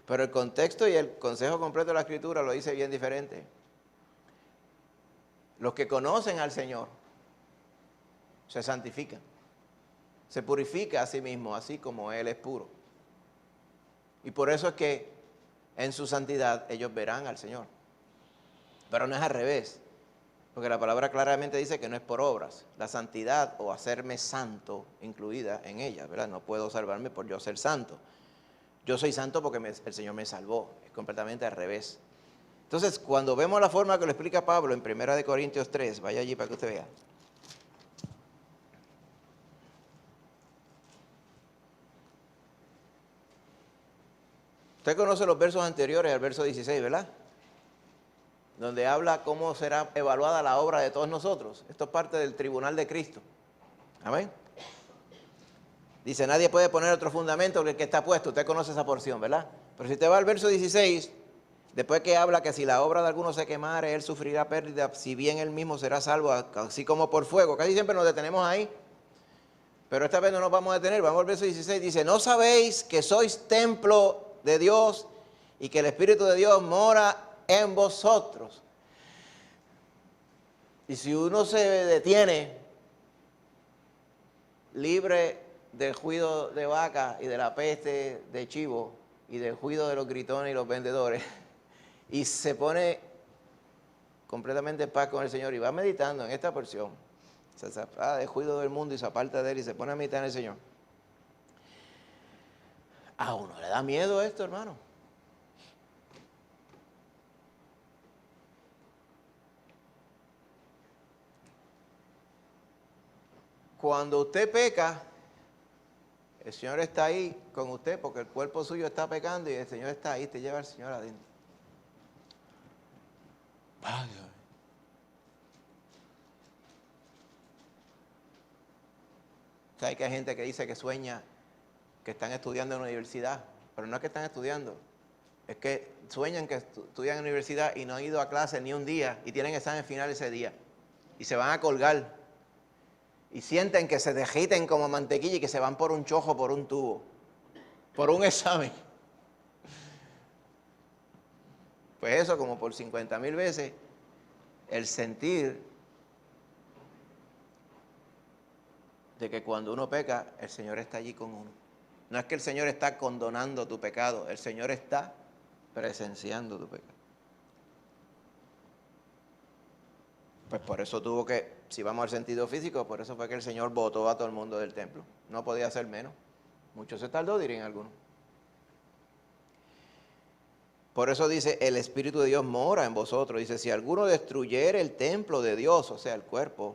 Pero el contexto y el consejo completo de la Escritura lo dice bien diferente. Los que conocen al Señor se santifican, se purifica a sí mismo, así como Él es puro. Y por eso es que en su santidad ellos verán al Señor. Pero no es al revés. Porque la palabra claramente dice que no es por obras. La santidad o hacerme santo incluida en ella, ¿verdad? No puedo salvarme por yo ser santo. Yo soy santo porque el Señor me salvó. Es completamente al revés. Entonces, cuando vemos la forma que lo explica Pablo en 1 Corintios 3, vaya allí para que usted vea. Usted conoce los versos anteriores al verso 16, ¿verdad? donde habla cómo será evaluada la obra de todos nosotros. Esto es parte del tribunal de Cristo. Amén. Dice, nadie puede poner otro fundamento que el que está puesto. Usted conoce esa porción, ¿verdad? Pero si usted va al verso 16, después que habla que si la obra de alguno se quemare, él sufrirá pérdida, si bien él mismo será salvo, así como por fuego. Casi siempre nos detenemos ahí. Pero esta vez no nos vamos a detener. Vamos al verso 16. Dice, ¿no sabéis que sois templo de Dios y que el Espíritu de Dios mora en vosotros? Y si uno se detiene libre del juido de vaca y de la peste de chivo y del juido de los gritones y los vendedores, y se pone completamente en paz con el Señor y va meditando en esta porción, se separa del juido del mundo y se aparta de él y se pone a meditar en el Señor. A uno le da miedo esto, hermano. Cuando usted peca, el Señor está ahí con usted porque el cuerpo suyo está pecando y el Señor está ahí, te lleva al Señor adentro. Ay, Dios. ¿Sabe que hay gente que dice que sueña que están estudiando en la universidad? Pero no es que están estudiando, es que sueñan que estudian en la universidad y no han ido a clase ni un día y tienen examen final ese día y se van a colgar y sienten que se derriten como mantequilla y que se van por un chojo, por un tubo, por un examen. Pues eso, como por 50,000 veces, el sentir de que cuando uno peca, el Señor está allí con uno. No es que el Señor está condonando tu pecado, el Señor está presenciando tu pecado. Pues por eso tuvo que, si vamos al sentido físico, por eso fue que el Señor botó a todo el mundo del templo. No podía ser menos. Mucho se tardó, dirían algunos. Por eso dice, el Espíritu de Dios mora en vosotros. Dice, si alguno destruyere el templo de Dios, o sea, el cuerpo,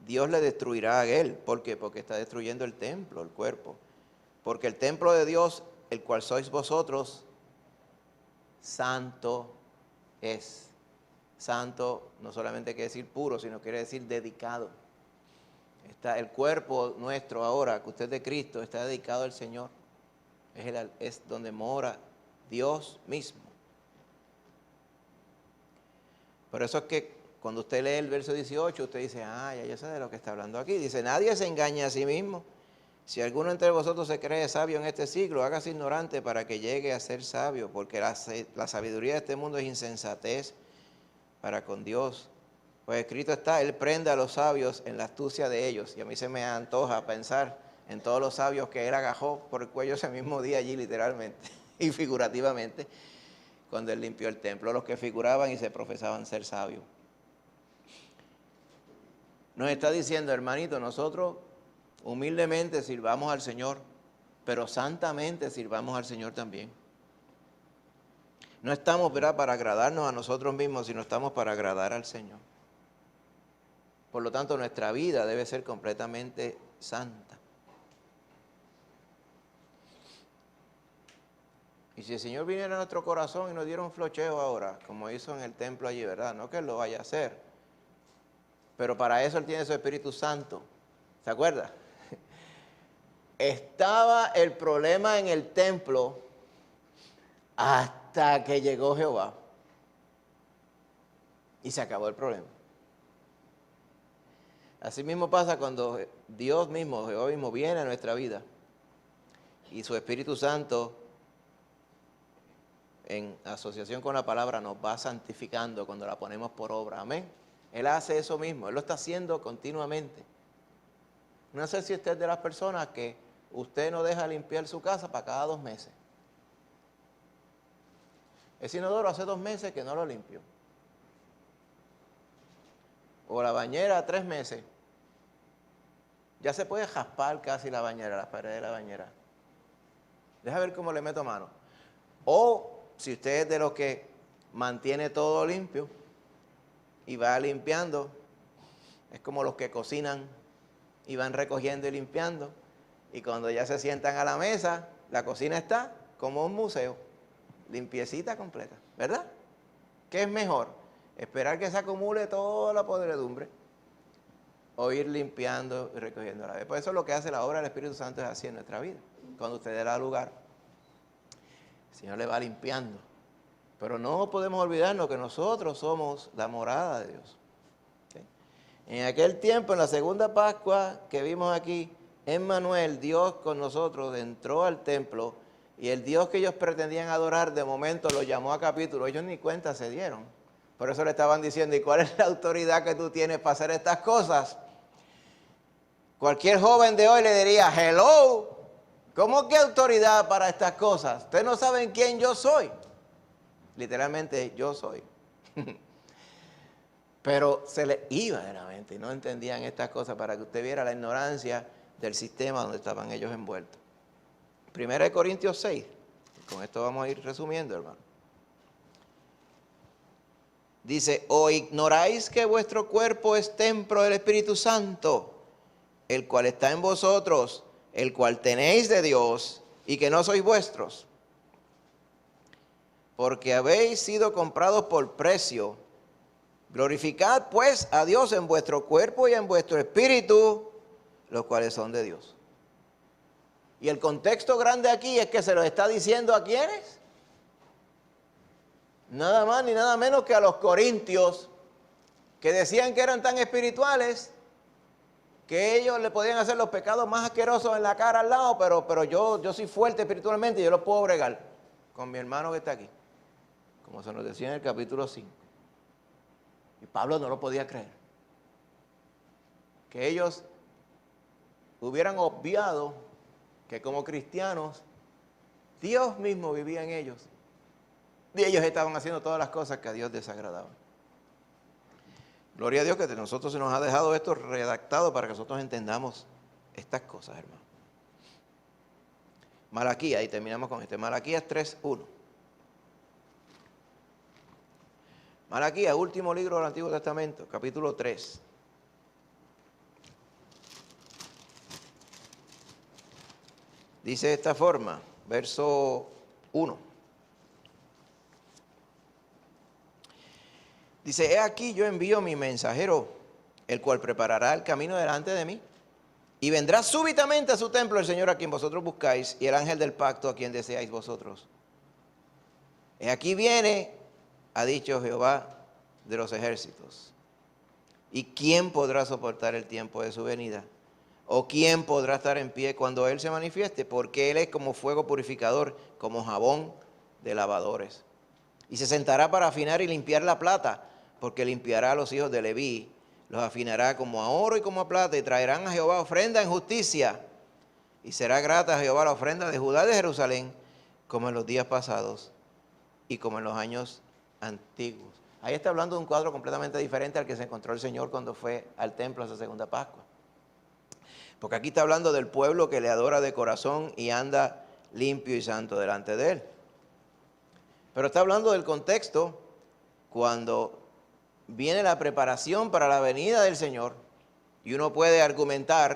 Dios le destruirá a él. ¿Por qué? Porque está destruyendo el templo, el cuerpo. Porque el templo de Dios, el cual sois vosotros, santo es. Santo no solamente quiere decir puro, sino quiere decir dedicado. Está el cuerpo nuestro ahora, que usted es de Cristo, está dedicado al Señor. Es donde mora Dios mismo. Por eso es que cuando usted lee el verso 18, usted dice, ya yo sé de lo que está hablando aquí. Dice, nadie se engaña a sí mismo. Si alguno entre vosotros se cree sabio en este siglo, hágase ignorante para que llegue a ser sabio, porque la sabiduría de este mundo es insensatez para con Dios. Pues escrito está, Él prende a los sabios en la astucia de ellos. Y a mí se me antoja pensar en todos los sabios que Él agajó por el cuello ese mismo día allí, literalmente y figurativamente, cuando Él limpió el templo, los que figuraban y se profesaban ser sabios. Nos está diciendo, hermanito, nosotros humildemente sirvamos al Señor, pero santamente sirvamos al Señor también. No estamos, ¿verdad?, para agradarnos a nosotros mismos, sino estamos para agradar al Señor. Por lo tanto, nuestra vida debe ser completamente santa. Y si el Señor viniera a nuestro corazón y nos diera un flocheo ahora, como hizo en el templo allí, ¿verdad? No que Él lo vaya a hacer, pero para eso Él tiene su Espíritu Santo. ¿Se acuerda? Estaba el problema en el templo hasta que llegó Jehová y se acabó el problema. Así mismo pasa cuando Dios mismo, Jehová mismo, viene a nuestra vida y su Espíritu Santo, en asociación con la palabra, nos va santificando cuando la ponemos por obra. Amén. Él hace eso mismo, Él lo está haciendo continuamente. No sé si usted es de las personas que usted no deja limpiar su casa para cada 2 meses. Ese inodoro hace 2 meses que no lo limpio. O la bañera 3 meses. Ya se puede jaspar casi la bañera, las paredes de la bañera. Deja ver cómo le meto mano. O si usted es de los que mantiene todo limpio y va limpiando, es como los que cocinan y van recogiendo y limpiando, y cuando ya se sientan a la mesa, la cocina está como un museo, limpiecita completa, ¿verdad? ¿Qué es mejor? esperar que se acumule toda la podredumbre, o ir limpiando y recogiendo a la vez. Por eso es lo que hace la obra del Espíritu Santo es así en nuestra vida. Cuando usted le da lugar, el Señor le va limpiando. Pero no podemos olvidarnos que nosotros somos la morada de Dios. ¿Okay? En aquel tiempo, en la segunda Pascua que vimos aquí, Emmanuel, Dios con nosotros, entró al templo y el Dios que ellos pretendían adorar, de momento lo llamó a capítulo. Ellos ni cuenta se dieron. Por eso le estaban diciendo, ¿y cuál es la autoridad que tú tienes para hacer estas cosas? Cualquier joven de hoy le diría, hello, ¿cómo que autoridad para estas cosas? Ustedes no saben quién yo soy. Literalmente, yo soy. Pero se les iba de la mente y no entendían estas cosas para que usted viera la ignorancia del sistema donde estaban ellos envueltos. 1 Corintios 6, con esto vamos a ir resumiendo, hermano. Dice, ¿o ignoráis que vuestro cuerpo es templo del Espíritu Santo, el cual está en vosotros, el cual tenéis de Dios, y que no sois vuestros? Porque habéis sido comprados por precio. Glorificad pues a Dios en vuestro cuerpo y en vuestro espíritu, los cuales son de Dios. Y el contexto grande aquí es que se lo está diciendo ¿a quiénes? Nada más ni nada menos que a los corintios, que decían que eran tan espirituales que ellos le podían hacer los pecados más asquerosos en la cara al lado, pero yo soy fuerte espiritualmente y yo los puedo bregar con mi hermano que está aquí, como se nos decía en el capítulo 5. Y Pablo no lo podía creer, que ellos hubieran obviado que como cristianos Dios mismo vivía en ellos y ellos estaban haciendo todas las cosas que a Dios desagradaba. Gloria a Dios que de nosotros se nos ha dejado esto redactado para que nosotros entendamos estas cosas, hermano. Malaquías, y terminamos con este. Malaquías 3:1. Malaquías, último libro del Antiguo Testamento, capítulo 3. Dice de esta forma, verso 1. Dice, he aquí yo envío mi mensajero, el cual preparará el camino delante de mí. Y vendrá súbitamente a su templo el Señor a quien vosotros buscáis, y el ángel del pacto a quien deseáis vosotros. He aquí viene, ha dicho Jehová de los ejércitos. ¿Y quién podrá soportar el tiempo de su venida? ¿O quién podrá estar en pie cuando Él se manifieste? Porque Él es como fuego purificador, como jabón de lavadores. Y se sentará para afinar y limpiar la plata, porque limpiará a los hijos de Leví, los afinará como a oro y como a plata, y traerán a Jehová ofrenda en justicia. Y será grata a Jehová la ofrenda de Judá y de Jerusalén, como en los días pasados y como en los años antiguos. Ahí está hablando de un cuadro completamente diferente al que se encontró el Señor cuando fue al templo a esa segunda Pascua. Porque aquí está hablando del pueblo que le adora de corazón y anda limpio y santo delante de Él. Pero está hablando del contexto cuando viene la preparación para la venida del Señor, y uno puede argumentar